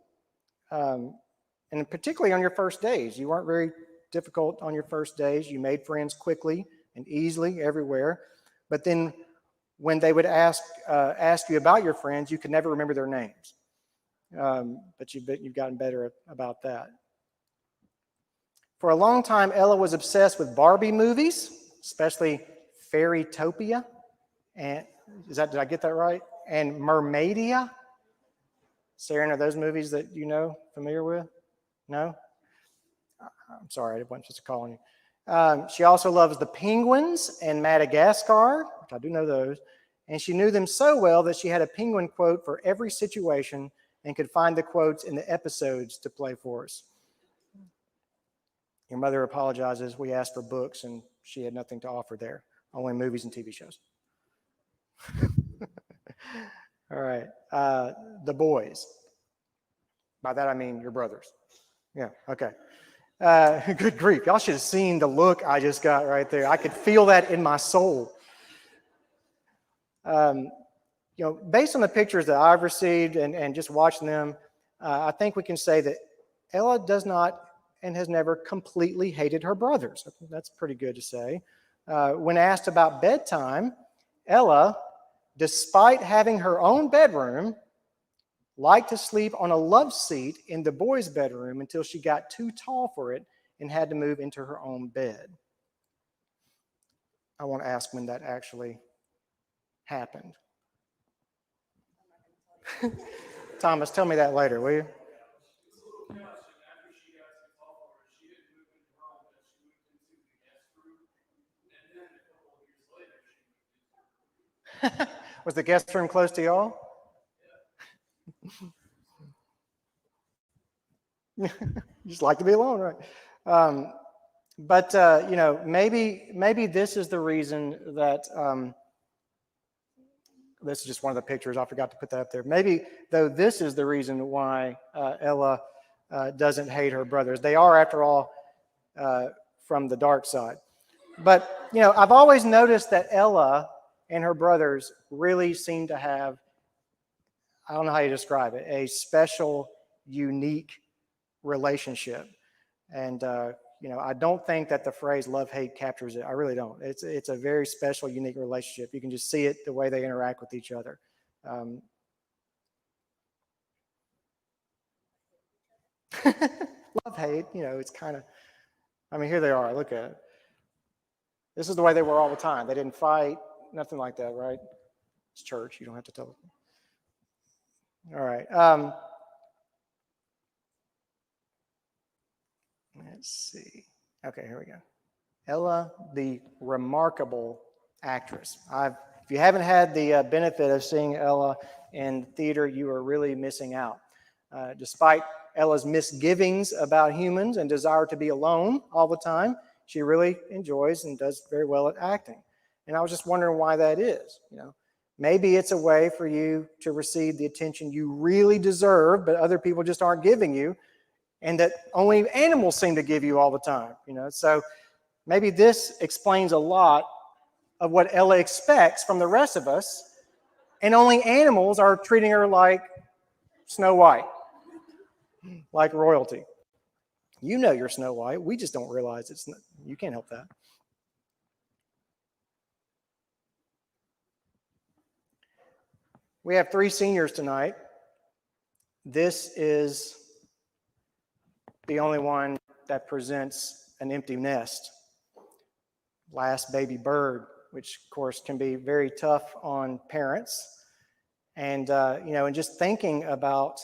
And particularly on your first days. You weren't very difficult on your first days. You made friends quickly and easily everywhere. But then when they would ask you about your friends, you could never remember their names. But you've gotten better about that. For a long time, Ella was obsessed with Barbie movies, especially Fairytopia. And did I get that right? And Mermaidia. Saren, are those movies that you know, familiar with? No? I'm sorry, I wasn't supposed to call on you. She also loves the penguins and Madagascar, which I do know those. And she knew them so well that she had a penguin quote for every situation and could find the quotes in the episodes to play for us. Your mother apologizes. We asked for books, and she had nothing to offer there, only movies and TV shows. All right. The boys. By that, I mean your brothers. Yeah, okay. Good grief. Y'all should have seen the look I just got right there. I could feel that in my soul. Based on the pictures that I've received and just watching them, I think we can say that Ella does not and has never completely hated her brothers. That's pretty good to say. When asked about bedtime, Ella, despite having her own bedroom, liked to sleep on a love seat in the boys' bedroom until she got too tall for it and had to move into her own bed. I want to ask when that actually happened. Thomas, tell me that later, will you? Was the guest room close to y'all? You just like to be alone, right? But maybe this is the reason that this is just one of the pictures. I forgot to put that up there. Maybe though this is the reason why Ella doesn't hate her brothers. They are, after all, from the dark side. But I've always noticed that Ella and her brothers really seem to have, I don't know how you describe it, a special, unique relationship. And I don't think that the phrase love-hate captures it. I really don't. It's a very special, unique relationship. You can just see it the way they interact with each other. Love-hate, it's kind of, here they are. Look at it. This is the way they were all the time. They didn't fight, nothing like that, right? It's church. You don't have to tell them. All right. Let's see. Okay, here we go. Ella, the remarkable actress. If you haven't had the benefit of seeing Ella in theater, you are really missing out. Despite Ella's misgivings about humans and desire to be alone all the time, she really enjoys and does very well at acting. And I was just wondering why that is. Maybe it's a way for you to receive the attention you really deserve, but other people just aren't giving you, and that only animals seem to give you all the time. So maybe this explains a lot of what Ella expects from the rest of us, and only animals are treating her like Snow White, like royalty. You're Snow White. We just don't realize you can't help that. We have 3 seniors tonight. This is the only one that presents an empty nest. Last baby bird, which of course can be very tough on parents. And, and just thinking about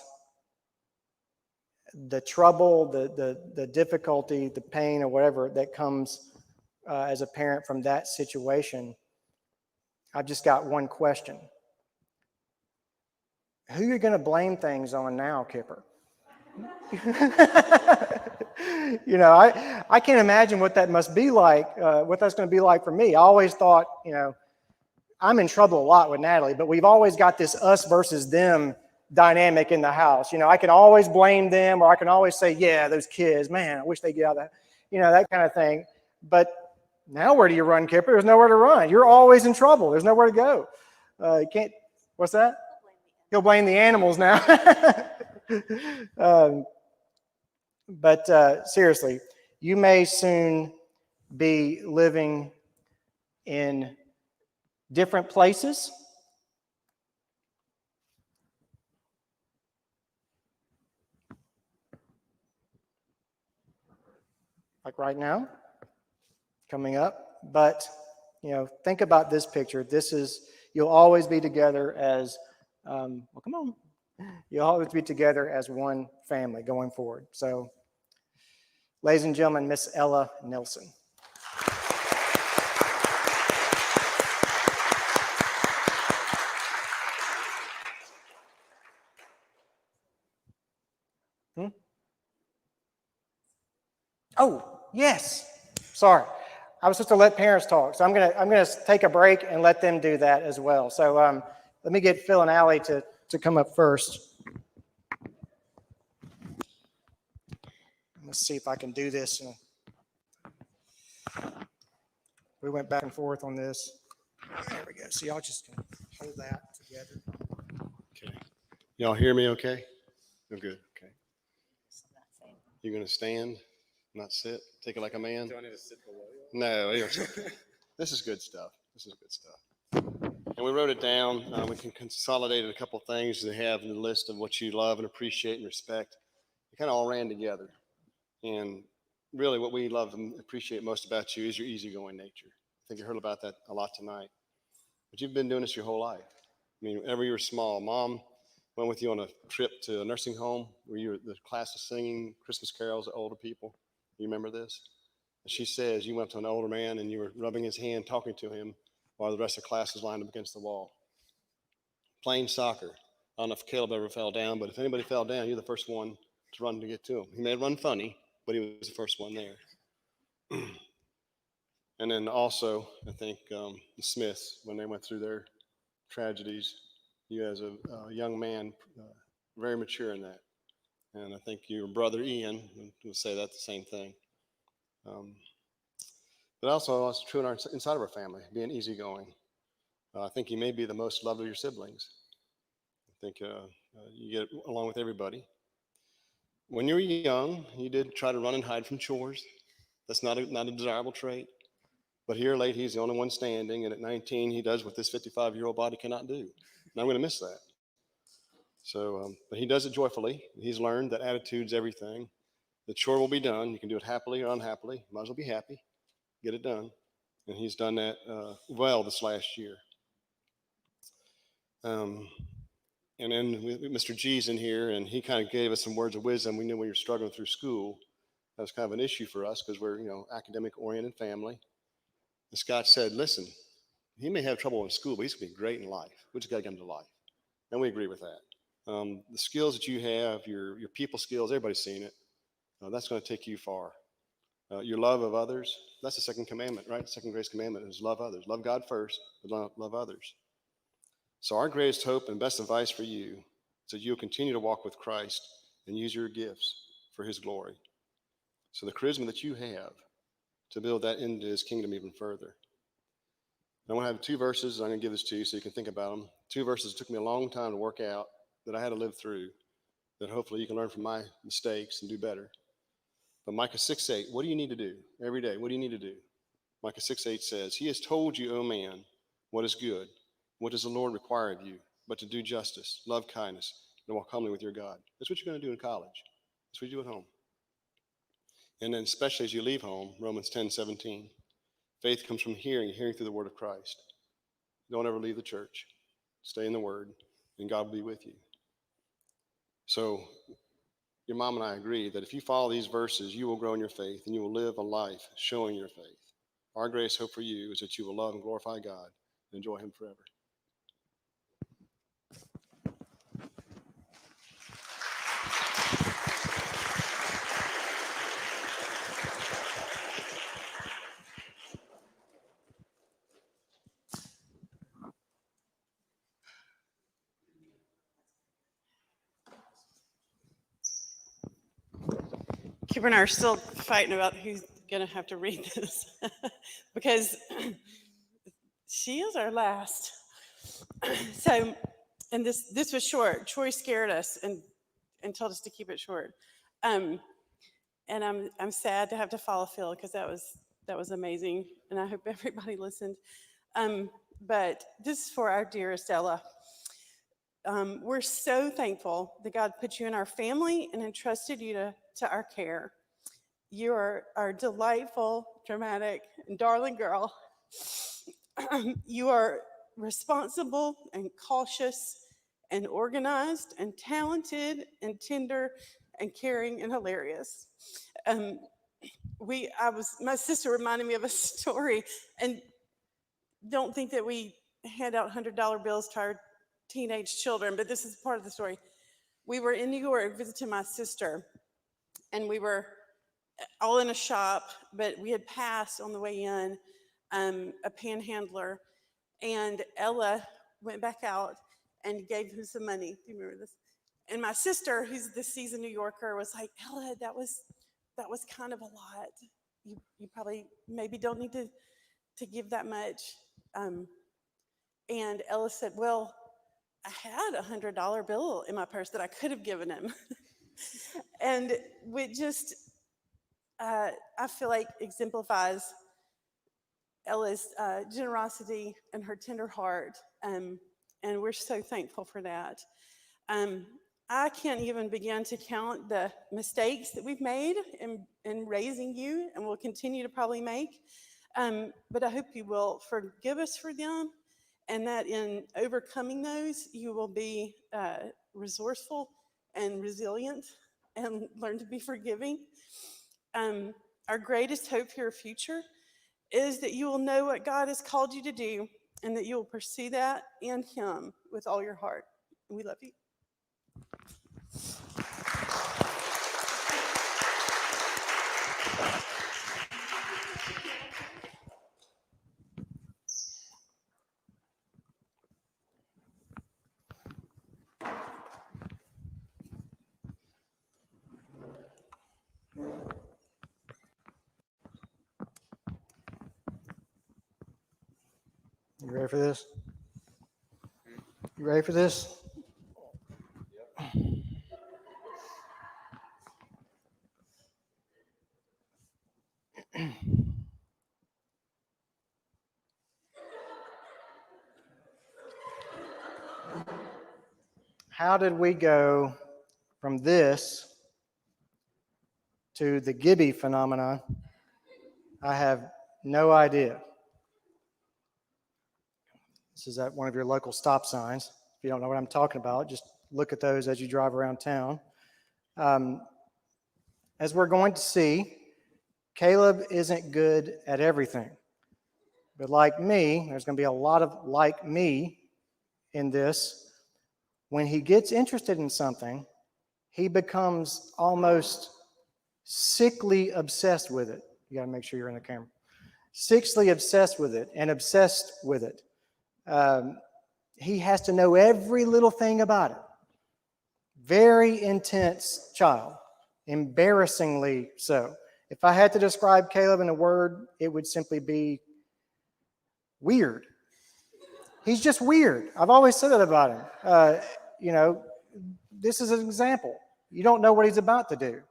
the trouble, the difficulty, the pain, or whatever that comes as a parent from that situation, I've just got one question. Who are you going to blame things on now, Kipper? I can't imagine what that must be like, what that's going to be like for me. I always thought, I'm in trouble a lot with Natalie, but we've always got this us versus them dynamic in the house. I can always blame them, or I can always say, yeah, those kids, man, I wish they get out of that, that kind of thing. But now where do you run, Kipper? There's nowhere to run. You're always in trouble. There's nowhere to go. You can't, what's that? He'll blame the animals now. But seriously, you may soon be living in different places. Like right now, coming up. But, think about this picture. You'll always be together as, come on. You'll always be together as one family going forward. So, ladies and gentlemen, Miss Ella Nelson. Oh, yes. Sorry. I was supposed to let parents talk. So I'm gonna take a break and let them do that as well. So let me get Phil and Allie to come up first. Let's see if I can do this. We went back and forth on this. There we go. So y'all just hold that together. Okay. Y'all hear me okay? Oh, good. Okay. You're going to stand, not sit? Take it like a man? Do I need to sit below you? No, it's okay. This is good stuff. This is good stuff. And we wrote it down. We can consolidate a couple things they have in the list of what you love and appreciate and respect. It kind of all ran together. And really what we love and appreciate most about you is your easygoing nature. I think you heard about that a lot tonight. But you've been doing this your whole life. I mean, whenever you were small, Mom went with you on a trip to a nursing home where you were the class of singing Christmas carols to older people. You remember this? And she says you went to an older man and you were rubbing his hand, talking to him while the rest of the class was lined up against the wall. Playing soccer. I don't know if Caleb ever fell down, but if anybody fell down, you're the first one to run to get to him. He may run funny, but he was the first one there. And then also, I think the Smiths, when they went through their tragedies, you as a young man, very mature in that. And I think your brother Ian would say that the same thing. But also, it's true inside of our family, being easygoing. I think you may be the most loved of your siblings. I think you get along with everybody. When you were young, you did try to run and hide from chores. That's not a desirable trait. But here late, he's the only one standing, and at 19, he does what this 55-year-old body cannot do. And I'm going to miss that. So, but he does it joyfully. He's learned that attitude's everything. The chore will be done. You can do it happily or unhappily. Might as well be happy. Get it done. And he's done that well this last year. And then Mr. G's in here, and he kind of gave us some words of wisdom. We knew when you were struggling through school, that was kind of an issue for us because we're, academic-oriented family. And Scott said, listen, he may have trouble in school, but he's going to be great in life. We just got to get him to life. And we agree with that. The skills that you have, your people skills, everybody's seen it. That's going to take you far. Your love of others, that's the second commandment, right? Second greatest commandment is love others. Love God first, but love others. So our greatest hope and best advice for you is that you'll continue to walk with Christ and use your gifts for his glory. So the charisma that you have to build that into his kingdom even further. I want to have two verses. I'm going to give this to you so you can think about them. Two verses took me a long time to work out that I had to live through, that hopefully you can learn from my mistakes and do better. But Micah 6:8, what do you need to do every day? What do you need to do? Micah 6:8 says, he has told you, O man, what is good. What does the Lord require of you? But to do justice, love kindness, and walk humbly with your God. That's what you're going to do in college. That's what you do at home. And then especially as you leave home, Romans 10:17, faith comes from hearing through the word of Christ. Don't ever leave the church. Stay in the word, and God will be with you. So your mom and I agree that if you follow these verses, you will grow in your faith, and you will live a life showing your faith. Our greatest hope for you is that you will love and glorify God and enjoy him forever. Kipper and I are still fighting about who's going to have to read this because she is our last. So, and this was short. Troy scared us and told us to keep it short. And I'm sad to have to follow Phil because that was amazing, and I hope everybody listened. But this is for our dearest Ella. We're so thankful that God put you in our family and entrusted you to our care. You are our delightful, dramatic, and darling girl. You are responsible and cautious and organized and talented and tender and caring and hilarious. My sister reminded me of a story, and don't think that we hand out $100 bills to our teenage children, but this is part of the story. We were in New York visiting my sister, and we were all in a shop, but we had passed on the way in a panhandler, and Ella went back out and gave him some money. Do you remember this? And my sister, who's the seasoned New Yorker, was like, Ella, that was kind of a lot. You probably maybe don't need to give that much. And Ella said, well, I had $100 bill in my purse that I could have given him. And we just, I feel like exemplifies Ella's generosity and her tender heart. And we're so thankful for that. I can't even begin to count the mistakes that we've made in raising you and will continue to probably make. But I hope you will forgive us for them, and that in overcoming those, you will be resourceful and resilient and learn to be forgiving. Our greatest hope for your future is that you will know what God has called you to do and that you will pursue that in Him with all your heart. And we love you. You ready for this? You ready for this? How did we go from this to the Gibby phenomenon? I have no idea. This is at one of your local stop signs. If you don't know what I'm talking about, just look at those as you drive around town. As we're going to see, Caleb isn't good at everything. But like me, there's going to be a lot of like me in this. When he gets interested in something, he becomes almost sickly obsessed with it. You got to make sure you're in the camera. Sickly obsessed with it and obsessed with it. He has to know every little thing about it. Very intense child, embarrassingly so. If I had to describe Caleb in a word, it would simply be weird. He's just weird. I've always said that about him. This is an example. You don't know what he's about to do.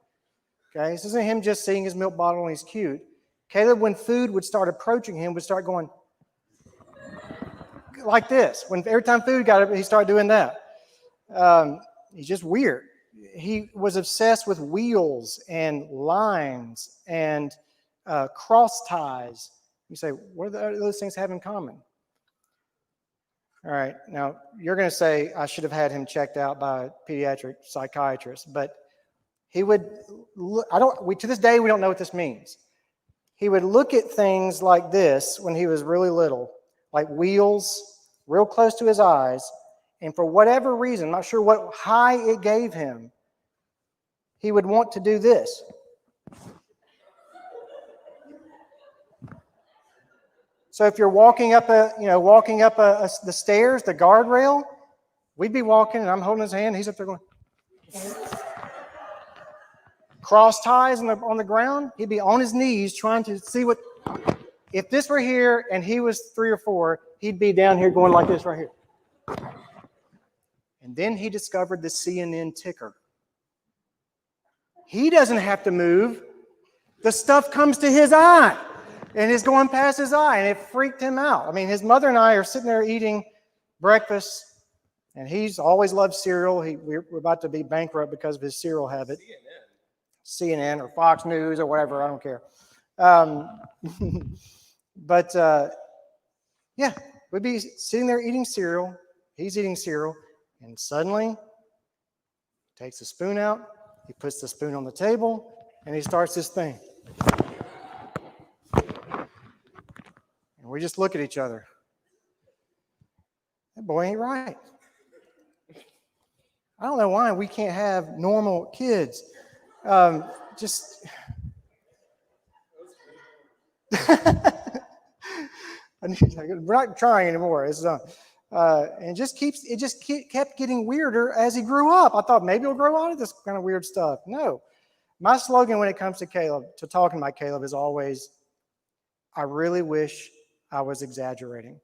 Okay, this isn't him just seeing his milk bottle and he's cute. Caleb, when food would start approaching him, would start going like this. When every time food got up, he started doing that. He's just weird. He was obsessed with wheels and lines and cross ties. You say, what do those things have in common? All right, now you're going to say I should have had him checked out by a pediatric psychiatrist, but he would look, to this day we don't know what this means. He would look at things like this when he was really little, like wheels, real close to his eyes, and for whatever reason, not sure what high it gave him, he would want to do this. So if you're walking up the stairs, the guardrail, we'd be walking, and I'm holding his hand. He's up there going. Cross ties on the ground. He'd be on his knees trying to see what. If this were here and he was 3 or 4, he'd be down here going like this right here. And then he discovered the CNN ticker. He doesn't have to move. The stuff comes to his eye. And it's going past his eye, and it freaked him out. I mean, his mother and I are sitting there eating breakfast, and he's always loved cereal. We're about to be bankrupt because of his cereal habit. CNN or Fox News or whatever, I don't care. We'd be sitting there eating cereal. He's eating cereal, and suddenly takes the spoon out. He puts the spoon on the table, and he starts this thing. And we just look at each other. That boy ain't right. I don't know why we can't have normal kids. We're not trying anymore. It's and it just kept getting weirder as he grew up. I thought maybe he'll grow out of this kind of weird stuff. No. My slogan when it comes to Caleb, to talking about Caleb, is always, I really wish I was exaggerating.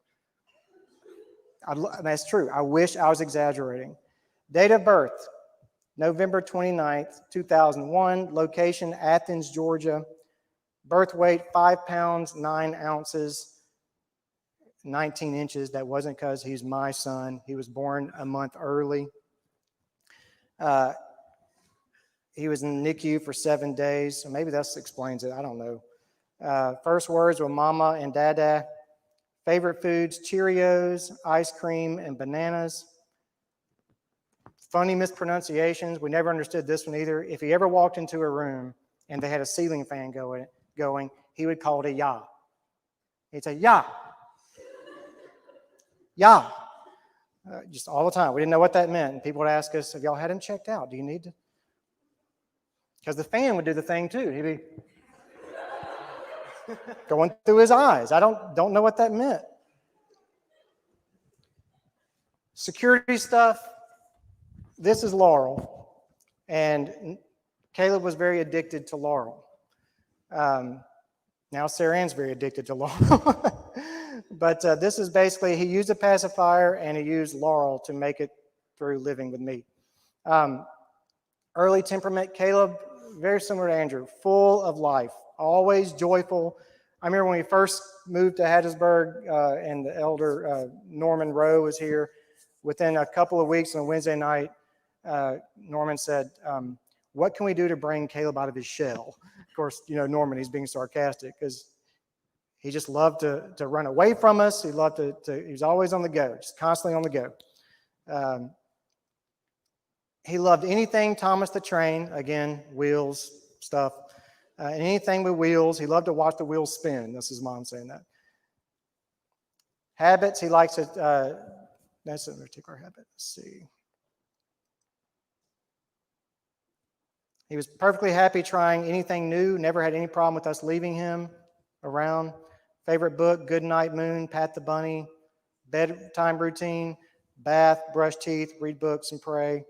That's true. I wish I was exaggerating. Date of birth, November 29th, 2001. Location, Athens, Georgia. Birth weight, 5 pounds, 9 ounces, 19 inches. That wasn't because he's my son. He was born a month early. He was in the NICU for 7 days. So maybe that explains it. I don't know. First words were mama and dada. Favorite foods, Cheerios, ice cream, and bananas. Funny mispronunciations. We never understood this one either. If he ever walked into a room and they had a ceiling fan going, he would call it a ya. He'd say, ya. Ya. Just all the time. We didn't know what that meant. And people would ask us, have y'all had him checked out? Do you need to? Because the fan would do the thing too. He'd be going through his eyes. I don't know what that meant. Security stuff. This is Laurel. And Caleb was very addicted to Laurel. Now Sarah Ann's very addicted to Laurel. But this is basically, he used a pacifier and he used Laurel to make it through living with me. Early temperament, Caleb, very similar to Andrew, full of life, always joyful. I remember when we first moved to Hattiesburg and the elder Norman Rowe was here. Within a couple of weeks on a Wednesday night, Norman said, what can we do to bring Caleb out of his shell? Of course, you know, Norman, he's being sarcastic because he just loved to run away from us. He loved he was always on the go, just constantly on the go. He loved anything Thomas the Train, again, wheels, stuff, anything with wheels. He loved to watch the wheels spin. That's his mom saying that. Habits, he likes to, that's a particular habit. Let's see. He was perfectly happy trying anything new, never had any problem with us leaving him around. Favorite book, Goodnight Moon, Pat the Bunny, bedtime routine, bath, brush teeth, read books, and pray.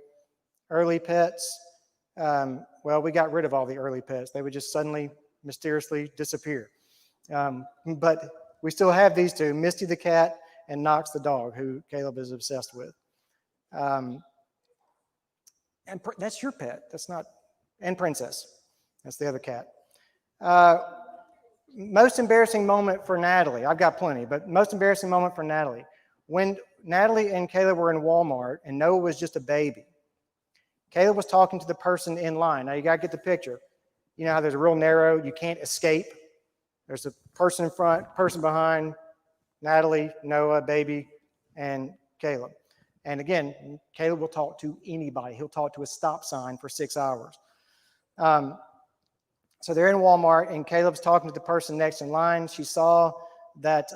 Early pets, well, we got rid of all the early pets. They would just suddenly, mysteriously disappear. But we still have these two, Misty the cat and Knox the dog, who Caleb is obsessed with. And that's your pet. That's not, and Princess. That's the other cat. Most embarrassing moment for Natalie. I've got plenty, but most embarrassing moment for Natalie. When Natalie and Caleb were in Walmart and Noah was just a baby, Caleb was talking to the person in line. Now you got to get the picture. You know how there's a real narrow, you can't escape. There's a person in front, person behind, Natalie, Noah, baby, and Caleb. And again, Caleb will talk to anybody. He'll talk to a stop sign for 6 hours. So they're in Walmart, and Caleb's talking to the person next in line. She saw that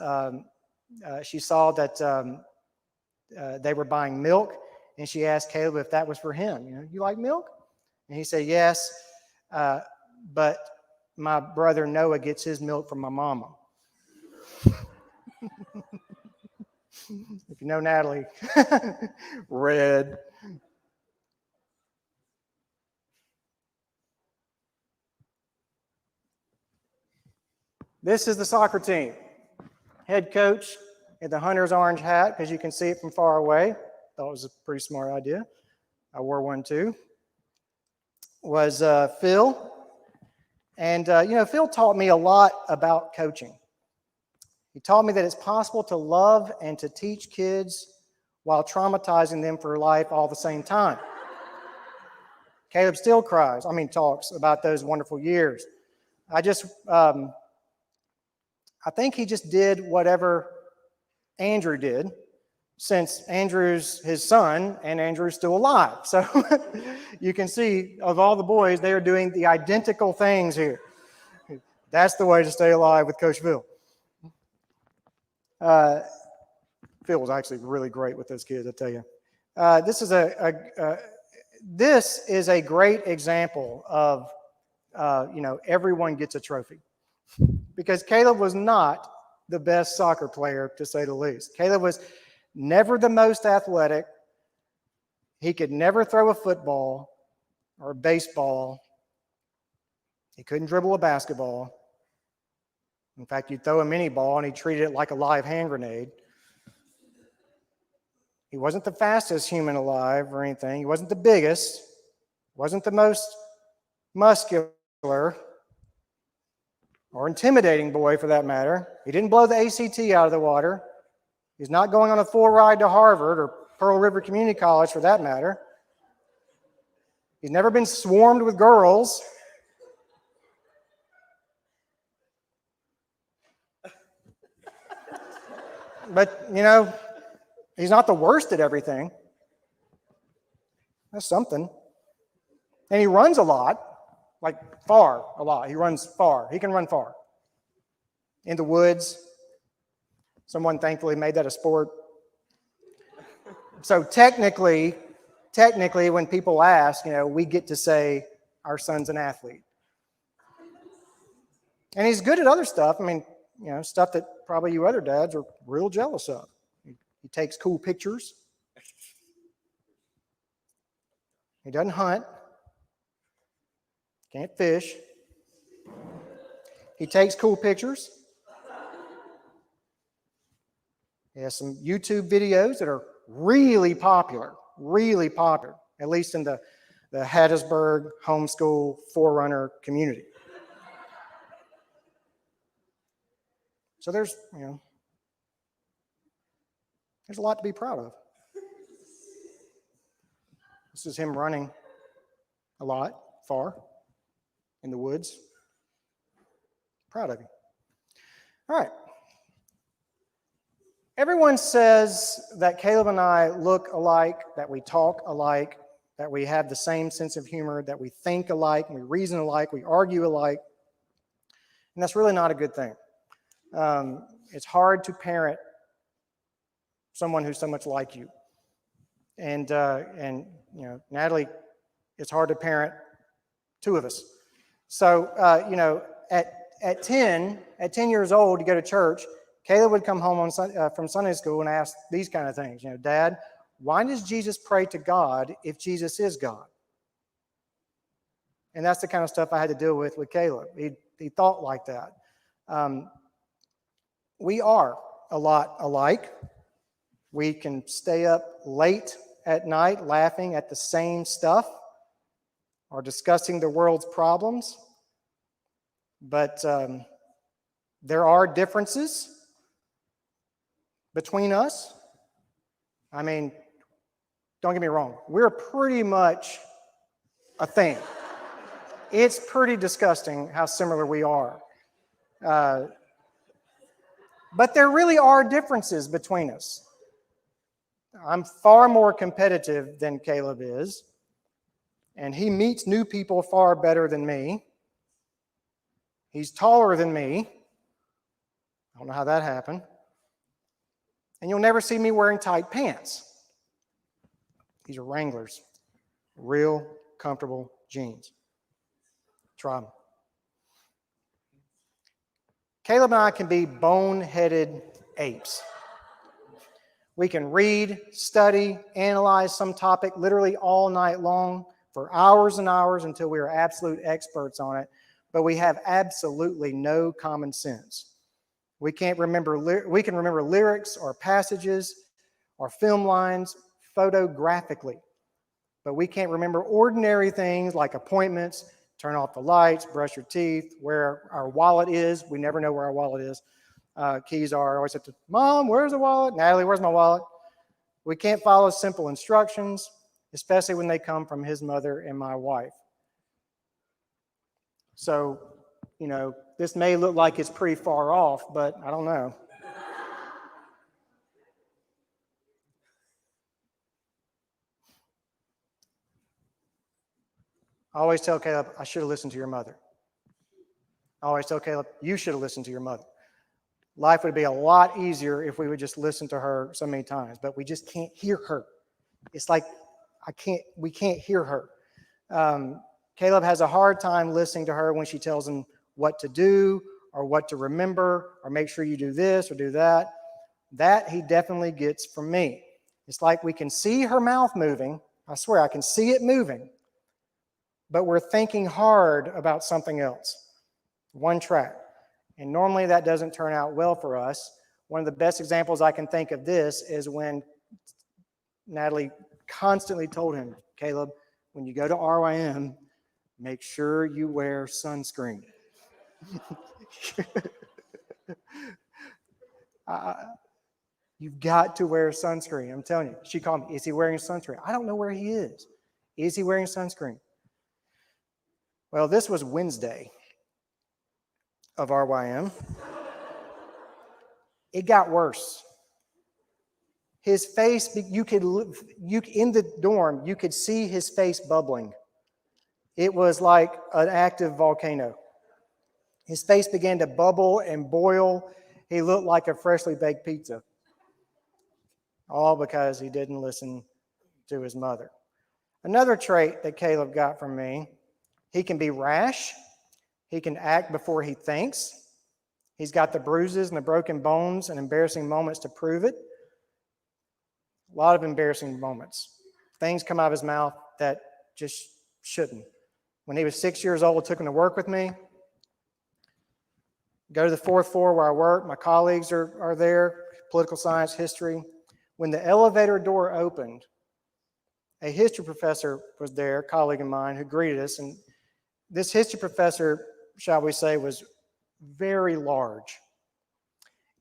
they were buying milk, and she asked Caleb if that was for him. You know, you like milk? And he said yes, but my brother Noah gets his milk from my mama. If you know Natalie, red. This is the soccer team. Head coach in the Hunter's orange hat, because you can see it from far away. Thought it was a pretty smart idea. I wore one too. Was Phil. And, Phil taught me a lot about coaching. He taught me that it's possible to love and to teach kids while traumatizing them for life all at the same time. Caleb still talks about those wonderful years. I think he just did whatever Andrew did, since Andrew's his son and Andrew's still alive. So you can see, of all the boys, they are doing the identical things here. That's the way to stay alive with Coach Phil. Phil was actually really great with those kids, I tell you. This is a great example of, everyone gets a trophy. Because Caleb was not the best soccer player, to say the least. Caleb was never the most athletic. He could never throw a football or a baseball. He couldn't dribble a basketball. In fact, you'd throw a mini ball and he'd treat it like a live hand grenade. He wasn't the fastest human alive or anything. He wasn't the biggest, wasn't the most muscular or intimidating boy for that matter. He didn't blow the ACT out of the water. He's not going on a full ride to Harvard or Pearl River Community College for that matter. He's never been swarmed with girls. But, he's not the worst at everything. That's something. And he runs a lot, like far a lot. He runs far. He can run far. In the woods. Someone thankfully made that a sport. So technically, when people ask, we get to say our son's an athlete. And he's good at other stuff. I mean, stuff that probably you other dads are real jealous of. He takes cool pictures. He doesn't hunt. Can't fish. He takes cool pictures. He has some YouTube videos that are really popular, at least in the Hattiesburg homeschool forerunner community. So there's a lot to be proud of. This is him running a lot, far, in the woods. Proud of you. All right. Everyone says that Caleb and I look alike, that we talk alike, that we have the same sense of humor, that we think alike, we reason alike, we argue alike. And that's really not a good thing. It's hard to parent someone who's so much like you. And Natalie, it's hard to parent two of us. So, at 10 years old, to go to church, Caleb would come home from Sunday school and ask these kind of things. Dad, why does Jesus pray to God if Jesus is God? And that's the kind of stuff I had to deal with Caleb. He thought like that. We are a lot alike. We can stay up late at night laughing at the same stuff or discussing the world's problems. But there are differences between us. I mean, don't get me wrong. We're pretty much a thing. It's pretty disgusting how similar we are. But there really are differences between us. I'm far more competitive than Caleb is, and he meets new people far better than me. He's taller than me. I don't know how that happened. And you'll never see me wearing tight pants. These are Wranglers, real comfortable jeans. Try them. Caleb and I can be bone-headed apes. We can read, study, analyze some topic literally all night long for hours and hours until we are absolute experts on it, but we have absolutely no common sense. We can remember lyrics or passages or film lines photographically, but we can't remember ordinary things like appointments, turn off the lights, brush your teeth, where our wallet is. We never know where our wallet is. Keys are. I always have to, Mom, where's the wallet? Natalie, where's my wallet? We can't follow simple instructions, especially when they come from his mother and my wife. So, this may look like it's pretty far off, but I don't know. I always tell Caleb, I should have listened to your mother. I always tell Caleb, you should have listened to your mother. Life would be a lot easier if we would just listen to her so many times, but we just can't hear her. It's like we can't hear her. Caleb has a hard time listening to her when she tells him what to do or what to remember or make sure you do this or do that. That he definitely gets from me. It's like we can see her mouth moving. I swear I can see it moving, but we're thinking hard about something else. One track. And normally that doesn't turn out well for us. One of the best examples I can think of this is when Natalie constantly told him, Caleb, when you go to RYM, make sure you wear sunscreen. You've got to wear sunscreen. I'm telling you. She called me, is he wearing sunscreen? I don't know where he is. Is he wearing sunscreen? Well, this was Wednesday of RYM. It got worse. His face, in the dorm, you could see his face bubbling. It was like an active volcano. His face began to bubble and boil. He looked like a freshly baked pizza. All because he didn't listen to his mother. Another trait that Caleb got from me, he can be rash. He can act before he thinks. He's got the bruises and the broken bones and embarrassing moments to prove it. A lot of embarrassing moments. Things come out of his mouth that just shouldn't. When he was 6 years old, I took him to work with me. Go to the 4th floor where I work. My colleagues are there, political science, history. When the elevator door opened, a history professor was there, a colleague of mine, who greeted us. And this history professor, shall we say, was very large.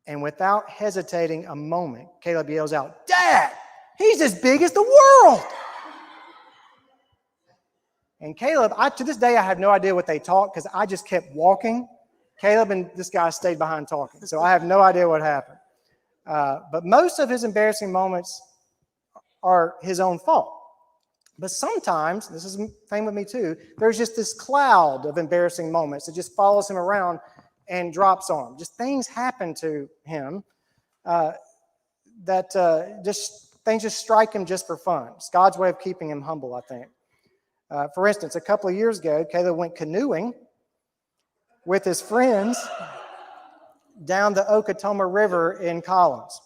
And without hesitating a moment, Caleb yells out, Dad, he's as big as the world. And Caleb, to this day, I have no idea what they talked because I just kept walking. Caleb and this guy stayed behind talking. So I have no idea what happened. But most of his embarrassing moments are his own fault. But sometimes, this is the thing with me too, there's just this cloud of embarrassing moments that just follows him around and drops on him. Just things happen to him things just strike him just for fun. It's God's way of keeping him humble, I think. For instance, a couple of years ago, Caleb went canoeing with his friends down the Okatoma River in Collins.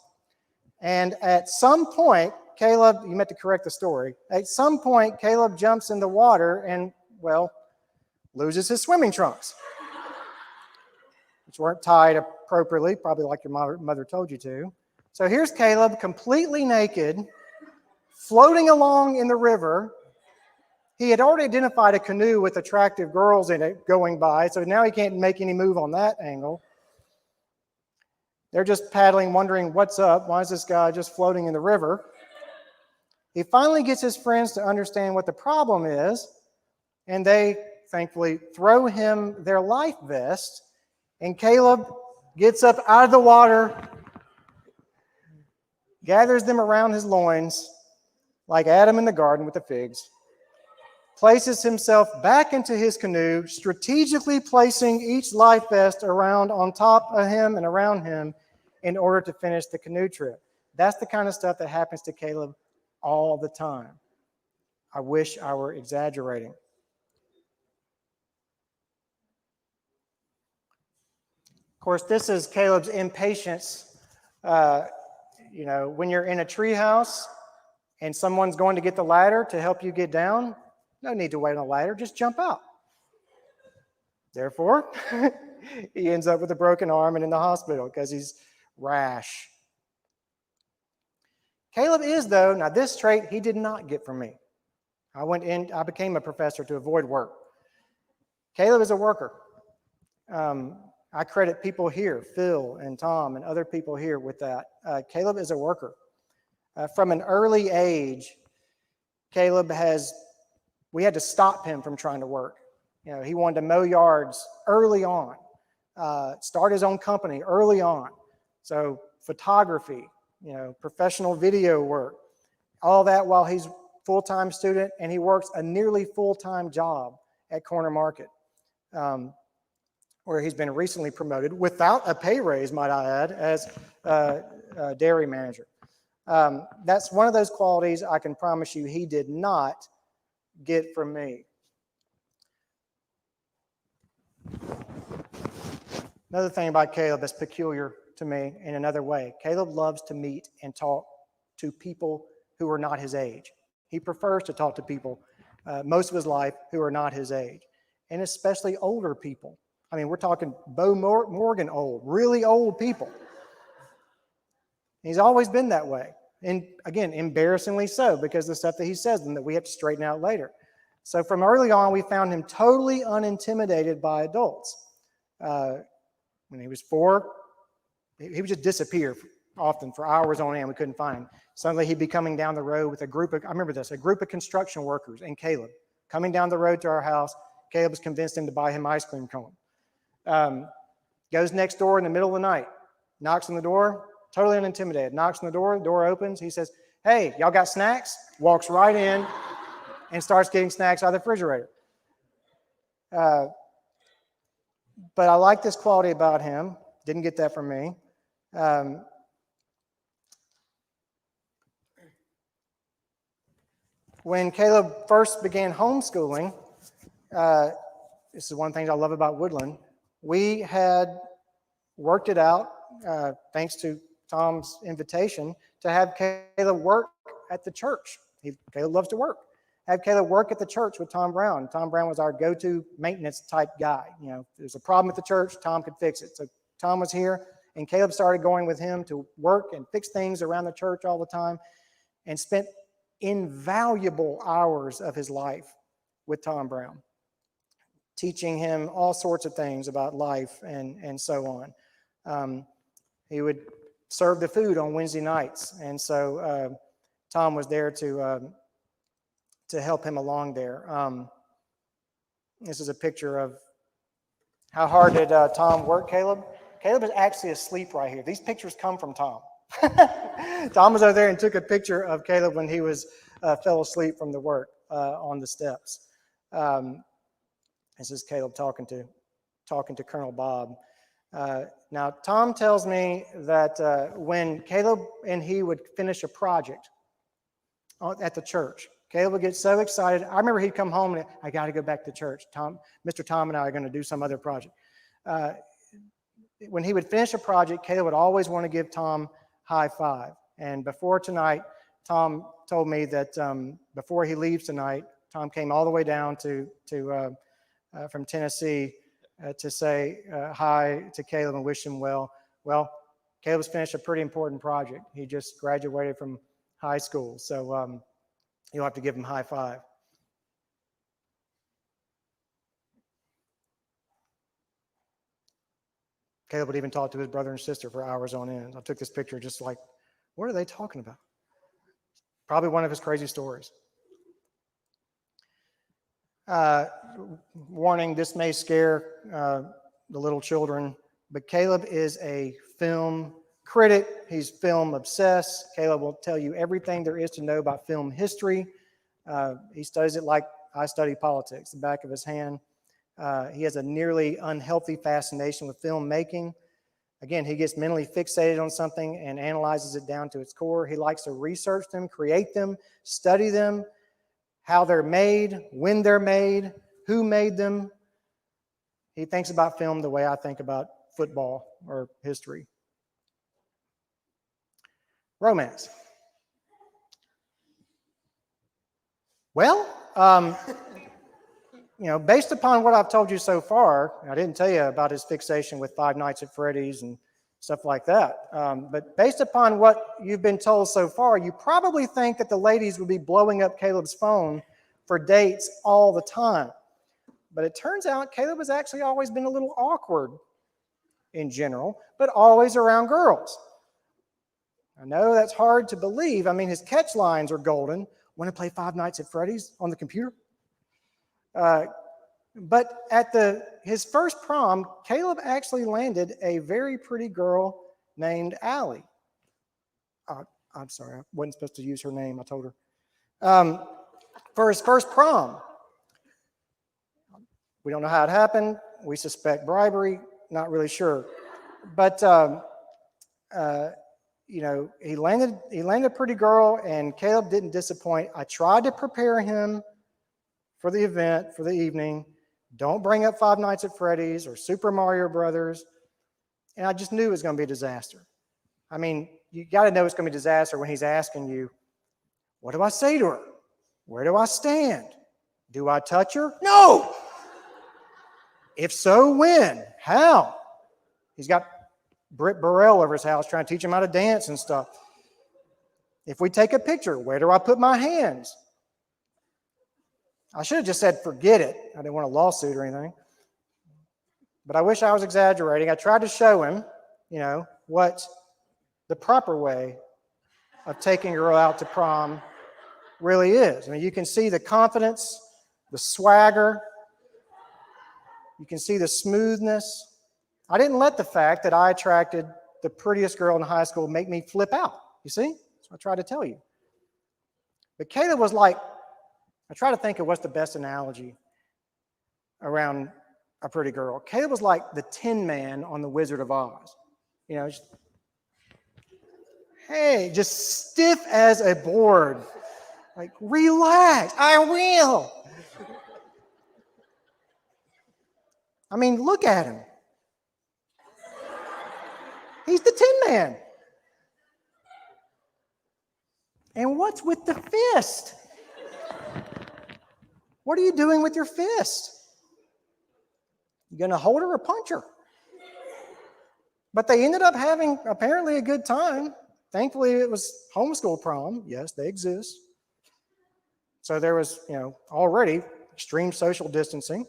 And at some point, Caleb, you meant to correct the story. At some point, Caleb jumps in the water and, well, loses his swimming trunks, which weren't tied appropriately, probably like your mother told you to. So here's Caleb, completely naked, floating along in the river. He had already identified a canoe with attractive girls in it going by, so now he can't make any move on that angle. They're just paddling, wondering what's up. Why is this guy just floating in the river? He finally gets his friends to understand what the problem is, and they thankfully throw him their life vest, and Caleb gets up out of the water, gathers them around his loins, like Adam in the garden with the figs, places himself back into his canoe, strategically placing each life vest around on top of him and around him in order to finish the canoe trip. That's the kind of stuff that happens to Caleb all the time. I wish I were exaggerating. Of course, this is Caleb's impatience. When you're in a treehouse and someone's going to get the ladder to help you get down, no need to wait on a ladder, just jump out. Therefore, he ends up with a broken arm and in the hospital because he's rash. Caleb is, though, now this trait he did not get from me. I became a professor to avoid work. Caleb is a worker. I credit people here, Phil and Tom and other people here with that. Caleb is a worker. From an early age, we had to stop him from trying to work. He wanted to mow yards early on, start his own company early on. So photography, professional video work, all that while he's full-time student, and he works a nearly full-time job at Corner Market, where he's been recently promoted without a pay raise, might I add, as dairy manager. That's one of those qualities I can promise you he did not get from me. Another thing about Caleb that's peculiar to me in another way, Caleb loves to meet and talk to people who are not his age. He prefers to talk to people most of his life who are not his age, and especially older people. I mean, we're talking Bo Morgan old, really old people. He's always been that way. And again, embarrassingly so, because of the stuff that he says and that we have to straighten out later. So from early on, we found him totally unintimidated by adults. When he was 4, he would just disappear often for hours on end. We couldn't find him. Suddenly he'd be coming down the road with a group of, I remember this, a group of construction workers and Caleb coming down the road to our house. Caleb was convinced him to buy him ice cream cone. Goes next door in the middle of the night, knocks on the door, totally unintimidated, knocks on the door opens. He says, "Hey, y'all got snacks?" Walks right in and starts getting snacks out of the refrigerator. But I like this quality about him. Didn't get that from me. When Caleb first began homeschooling, this is one thing I love about Woodland. We had worked it out, thanks to Tom's invitation, to have Caleb work at the church. Caleb loves to work. Have Caleb work at the church with Tom Brown. Tom Brown was our go-to maintenance type guy. You know, if there's a problem at the church, Tom could fix it. So Tom was here, and Caleb started going with him to work and fix things around the church all the time, and spent invaluable hours of his life with Tom Brown, teaching him all sorts of things about life and so on. He would serve the food on Wednesday nights, and so Tom was there to help him along there. This is a picture of how hard did Tom work Caleb. Caleb is actually asleep right here. These pictures come from Tom. Tom was over there and took a picture of Caleb when he was fell asleep from the work on the steps. This is Caleb talking to Colonel Bob. Now, Tom tells me that when Caleb and he would finish a project at the church, Caleb would get so excited. I remember he'd come home and, "I got to go back to church. Mr. Tom and I are going to do some other project." When he would finish a project, Caleb would always want to give Tom high five. And before tonight, Tom told me that before he leaves tonight, Tom came all the way down from Tennessee to say hi to Caleb and wish him well. Well, Caleb's finished a pretty important project. He just graduated from high school, so you'll have to give him high five. Caleb would even talk to his brother and sister for hours on end. I took this picture just like, what are they talking about? Probably one of his crazy stories. Warning, this may scare the little children, but Caleb is a film critic. He's film obsessed. Caleb will tell you everything there is to know about film history. He studies it like I study politics, the back of his hand. He has a nearly unhealthy fascination with filmmaking. Again, he gets mentally fixated on something and analyzes it down to its core. He likes to research them, create them, study them, how they're made, when they're made, who made them. He thinks about film the way I think about football or history. Romance. Well, based upon what I've told you so far, I didn't tell you about his fixation with Five Nights at Freddy's and stuff like that. But based upon what you've been told so far, you probably think that the ladies would be blowing up Caleb's phone for dates all the time. But it turns out Caleb has actually always been a little awkward in general, but always around girls. I know that's hard to believe. I mean, his catch lines are golden. Want to play Five Nights at Freddy's on the computer? But at his first prom, Caleb actually landed a very pretty girl named Allie. I'm sorry, I wasn't supposed to use her name, I told her. For his first prom. We don't know how it happened. We suspect bribery, not really sure. But, he landed a pretty girl, and Caleb didn't disappoint. I tried to prepare him for the event, for the evening. Don't bring up Five Nights at Freddy's or Super Mario Brothers. And I just knew it was going to be a disaster. I mean, you got to know it's going to be a disaster when he's asking you, what do I say to her? Where do I stand? Do I touch her? No! If so, when? How? He's got Britt Burrell over his house trying to teach him how to dance and stuff. If we take a picture, where do I put my hands? I should have just said, forget it. I didn't want a lawsuit or anything. But I wish I was exaggerating. I tried to show him, what the proper way of taking a girl out to prom really is. I mean, you can see the confidence, the swagger. You can see the smoothness. I didn't let the fact that I attracted the prettiest girl in high school make me flip out. You see? That's what I tried to tell you. But Caleb was like, I try to think of what's the best analogy around a pretty girl. Caleb was like the Tin Man on The Wizard of Oz. Just stiff as a board. Like, relax, I will. I mean, look at him. He's the Tin Man. And what's with the fist? What are you doing with your fist? You going to hold her or punch her? But they ended up having apparently a good time. Thankfully, it was homeschool prom. Yes, they exist. So there was, already extreme social distancing.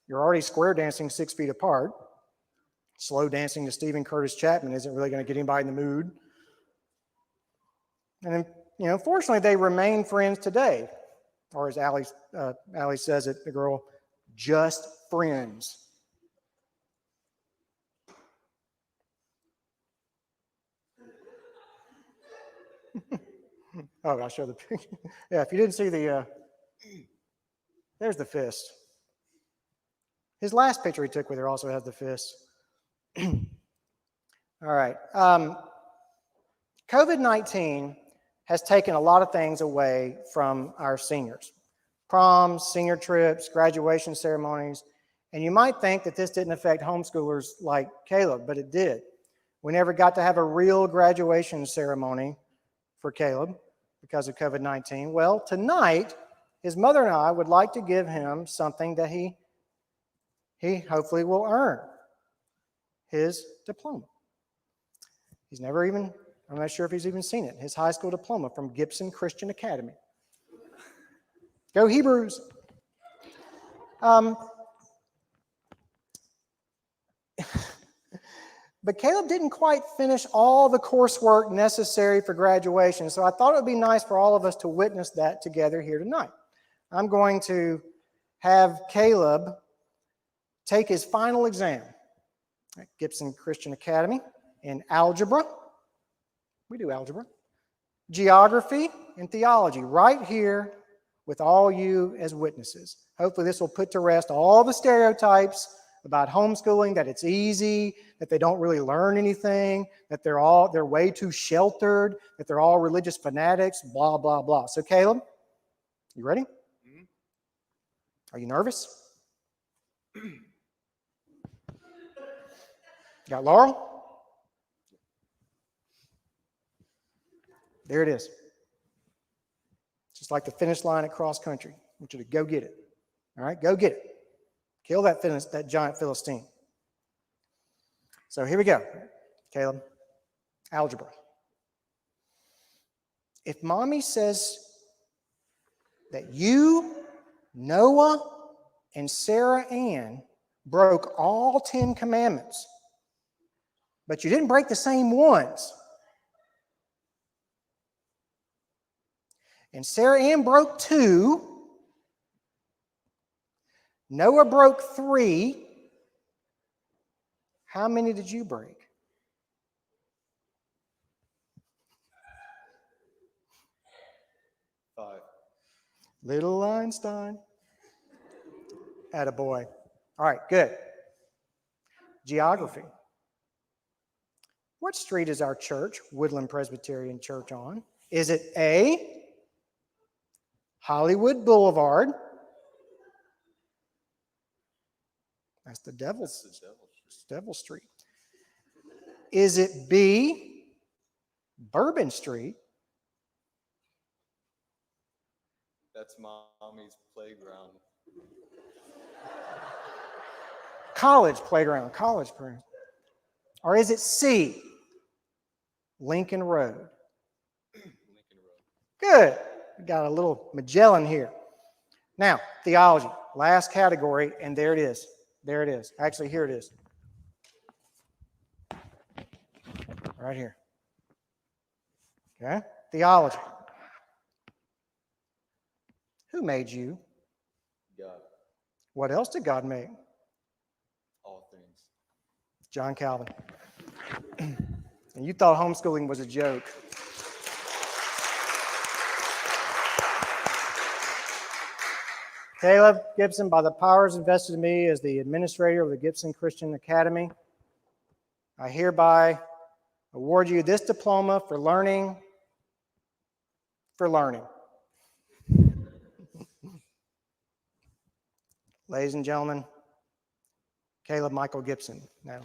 You're already square dancing 6 feet apart. Slow dancing to Stephen Curtis Chapman isn't really going to get anybody in the mood. And then, fortunately, they remain friends today. Or as Allie says it, the girl, just friends. Oh, I'll show the picture. Yeah, if you didn't see there's the fist. His last picture he took with her also has the fist. All right. COVID-19 has taken a lot of things away from our seniors. Proms, senior trips, graduation ceremonies. And you might think that this didn't affect homeschoolers like Caleb, but it did. We never got to have a real graduation ceremony for Caleb because of COVID-19. Well, tonight, his mother and I would like to give him something that he hopefully will earn, his diploma. I'm not sure if he's even seen it, his high school diploma from Gibson Christian Academy. Go Hebrews. But Caleb didn't quite finish all the coursework necessary for graduation, so I thought it would be nice for all of us to witness that together here tonight. I'm going to have Caleb take his final exam at Gibson Christian Academy in algebra. We do algebra. Geography and theology right here with all you as witnesses. Hopefully this will put to rest all the stereotypes about homeschooling, that it's easy, that they don't really learn anything, that they're way too sheltered, that they're all religious fanatics, blah, blah, blah. So Caleb, you ready? Mm-hmm. Are you nervous? Got Laurel? There it is. Just like the finish line at cross country. I want you to go get it. All right, go get it. Kill that giant Philistine. So here we go, Caleb. Algebra. If mommy says that you, Noah, and Sarah Ann broke all 10 commandments, but you didn't break the same ones, and Sarah Ann broke 2, Noah broke 3. How many did you break? Five. Little Einstein. Attaboy. All right, good. Geography. What street is our church, Woodland Presbyterian Church, on? Is it A, Hollywood Boulevard? That's the Devil's Street. Is it B, Bourbon Street? That's mommy's playground. College playground. Or is it C, Lincoln Road? Good. We got a little Magellan here. Now, theology, last category, and there it is. There it is. Actually, here it is. Right here. Okay? Theology. Who made you? God, What else did God make? all things. John Calvin. And you thought homeschooling was a joke. Caleb Gibson, by the powers invested in me as the administrator of the Gibson Christian Academy, I hereby award you this diploma for learning. Ladies and gentlemen, Caleb Michael Gibson. Now.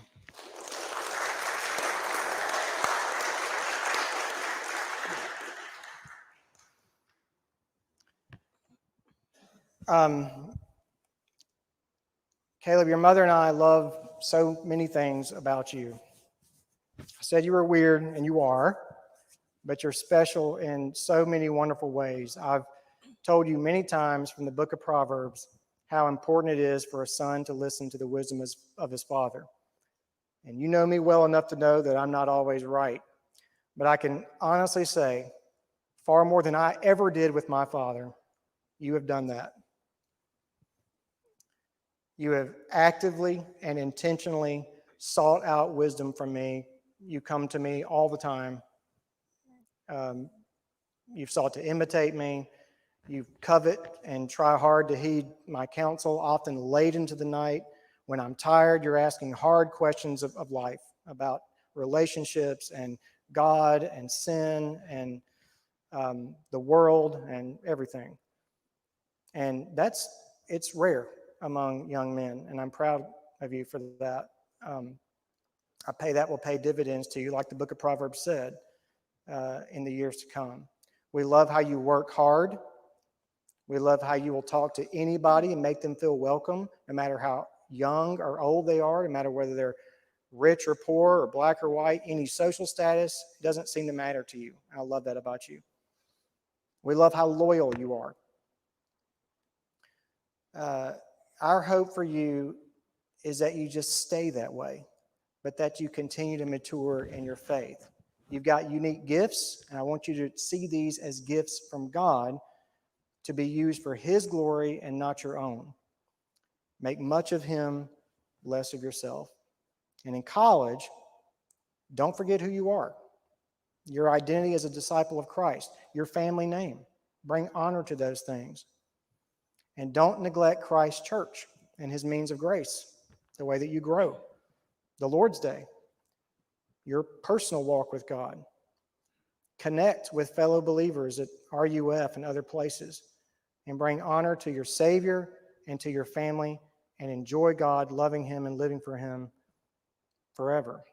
Caleb, your mother and I love so many things about you. I said you were weird, and you are, but you're special in so many wonderful ways. I've told you many times from the book of Proverbs how important it is for a son to listen to the wisdom of his father. And you know me well enough to know that I'm not always right. But I can honestly say, far more than I ever did with my father, you have done that. You have actively and intentionally sought out wisdom from me. You come to me all the time. You've sought to imitate me. You covet and try hard to heed my counsel, often late into the night. When I'm tired, you're asking hard questions of life about relationships and God and sin and the world and everything. And it's rare among young men, and I'm proud of you for that. That will pay dividends to you, like the book of Proverbs said, in the years to come. We love how you work hard. We love how you will talk to anybody and make them feel welcome, no matter how young or old they are, no matter whether they're rich or poor or black or white, any social status doesn't seem to matter to you. I love that about you. We love how loyal you are. Our hope for you is that you just stay that way, but that you continue to mature in your faith. You've got unique gifts, and I want you to see these as gifts from God to be used for His glory and not your own. Make much of Him, less of yourself. And in college, don't forget who you are. Your identity as a disciple of Christ, your family name. Bring honor to those things. And don't neglect Christ's church and His means of grace, the way that you grow. The Lord's Day, your personal walk with God. Connect with fellow believers at RUF and other places, and bring honor to your Savior and to your family, and enjoy God, loving Him and living for Him forever.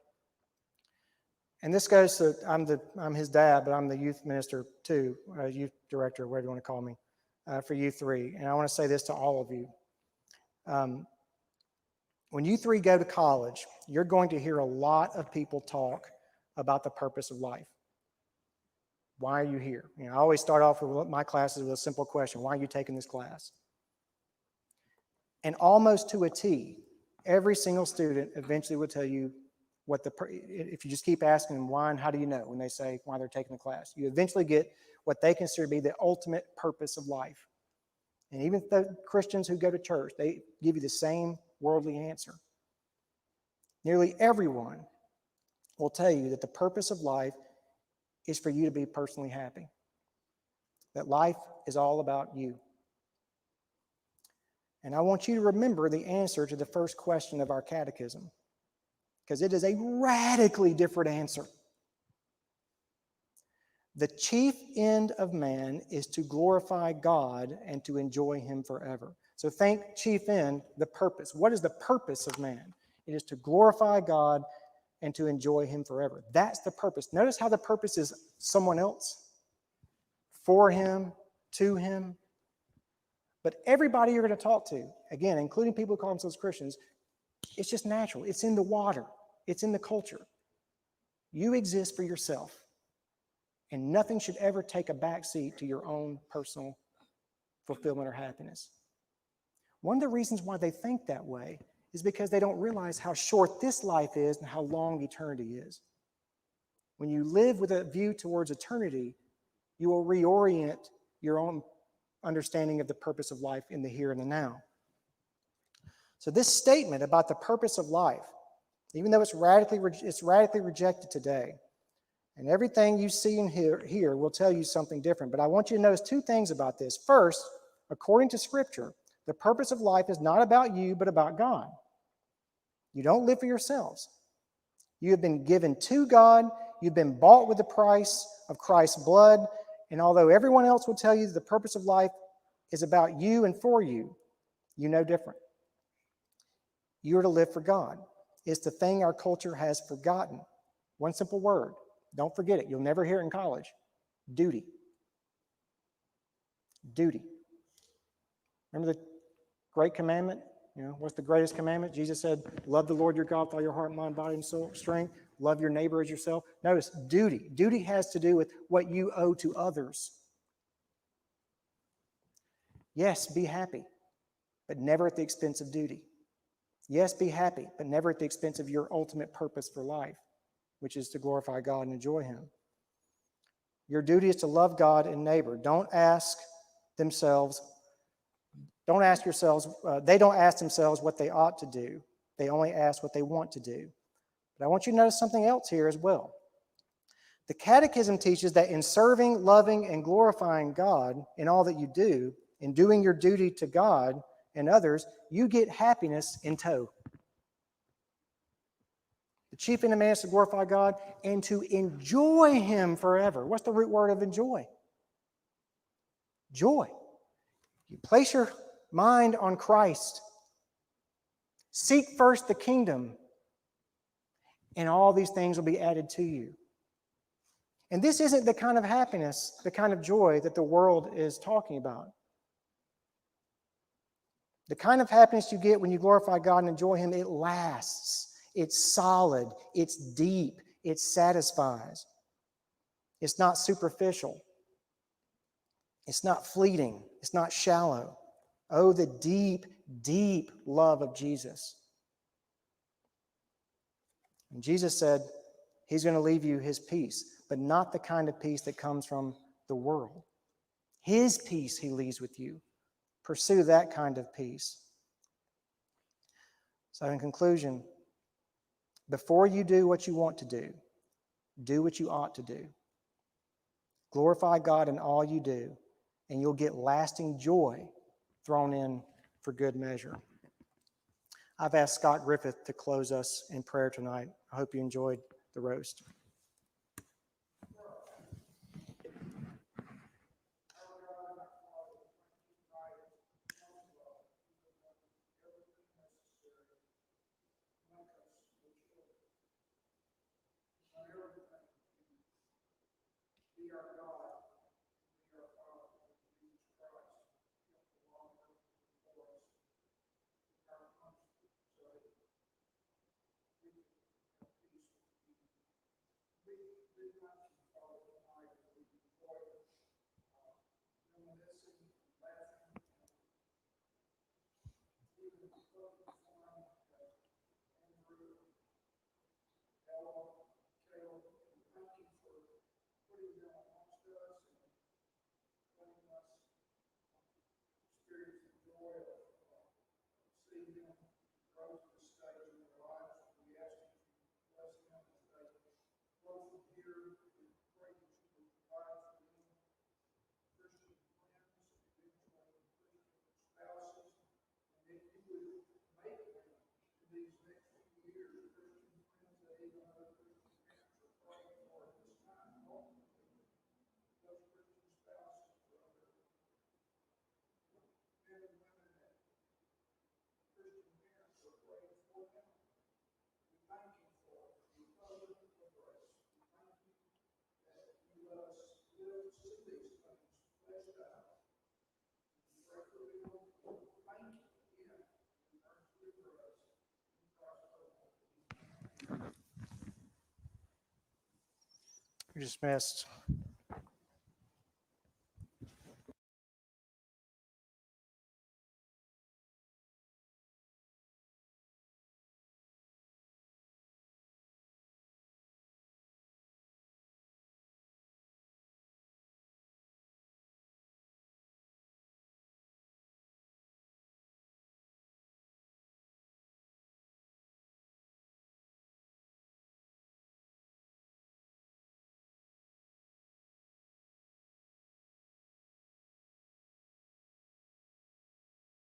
And this goes to, I'm his dad, but I'm the youth minister too, youth director, whatever you want to call me, for you three. And I want to say this to all of you. When you three go to college, you're going to hear a lot of people talk about the purpose of life. Why are you here? I always start off with my classes with a simple question. Why are you taking this class? And almost to a T, every single student eventually will tell you if you just keep asking them why and how do you know when they say why they're taking the class. You eventually get what they consider to be the ultimate purpose of life. And even the Christians who go to church, they give you the same worldly answer. Nearly everyone will tell you that the purpose of life is for you to be personally happy. That life is all about you. And I want you to remember the answer to the first question of our catechism, because it is a radically different answer. The chief end of man is to glorify God and to enjoy Him forever. So think chief end, the purpose. What is the purpose of man? It is to glorify God and to enjoy Him forever. That's the purpose. Notice how the purpose is someone else, for Him, to Him. But everybody you're going to talk to, again, including people who call themselves Christians, it's just natural. It's in the water. It's in the culture. You exist for yourself. And nothing should ever take a backseat to your own personal fulfillment or happiness. One of the reasons why they think that way is because they don't realize how short this life is and how long eternity is. When you live with a view towards eternity, you will reorient your own understanding of the purpose of life in the here and the now. So this statement about the purpose of life, even though it's radically rejected today, and everything you see and hear will tell you something different. But I want you to notice two things about this. First, according to Scripture, the purpose of life is not about you, but about God. You don't live for yourselves. You have been given to God. You've been bought with the price of Christ's blood. And although everyone else will tell you that the purpose of life is about you and for you, you know different. You are to live for God. It's the thing our culture has forgotten. One simple word. Don't forget it. You'll never hear it in college. Duty. Duty. Remember the great commandment? What's the greatest commandment? Jesus said, love the Lord your God with all your heart, mind, body, and soul, strength. Love your neighbor as yourself. Notice, duty. Duty has to do with what you owe to others. Yes, be happy, but never at the expense of duty. Yes, be happy, but never at the expense of your ultimate purpose for life, which is to glorify God and enjoy Him. Your duty is to love God and neighbor. They don't ask themselves what they ought to do. They only ask what they want to do. But I want you to notice something else here as well. The Catechism teaches that in serving, loving, and glorifying God in all that you do, in doing your duty to God and others, you get happiness in tow. The chief end of man is to glorify God and to enjoy Him forever. What's the root word of enjoy? Joy. You place your mind on Christ. Seek first the kingdom, and all these things will be added to you. And this isn't the kind of happiness, the kind of joy that the world is talking about. The kind of happiness you get when you glorify God and enjoy Him, it lasts. It's solid. It's deep. It satisfies. It's not superficial. It's not fleeting. It's not shallow. Oh, the deep, deep love of Jesus. And Jesus said He's going to leave you His peace, but not the kind of peace that comes from the world. His peace He leaves with you. Pursue that kind of peace. So in conclusion, before you do what you want to do what you ought to do. Glorify God in all you do, and you'll get lasting joy thrown in for good measure. I've asked Scott Griffith to close us in prayer tonight. I hope you enjoyed the roast. You're dismissed.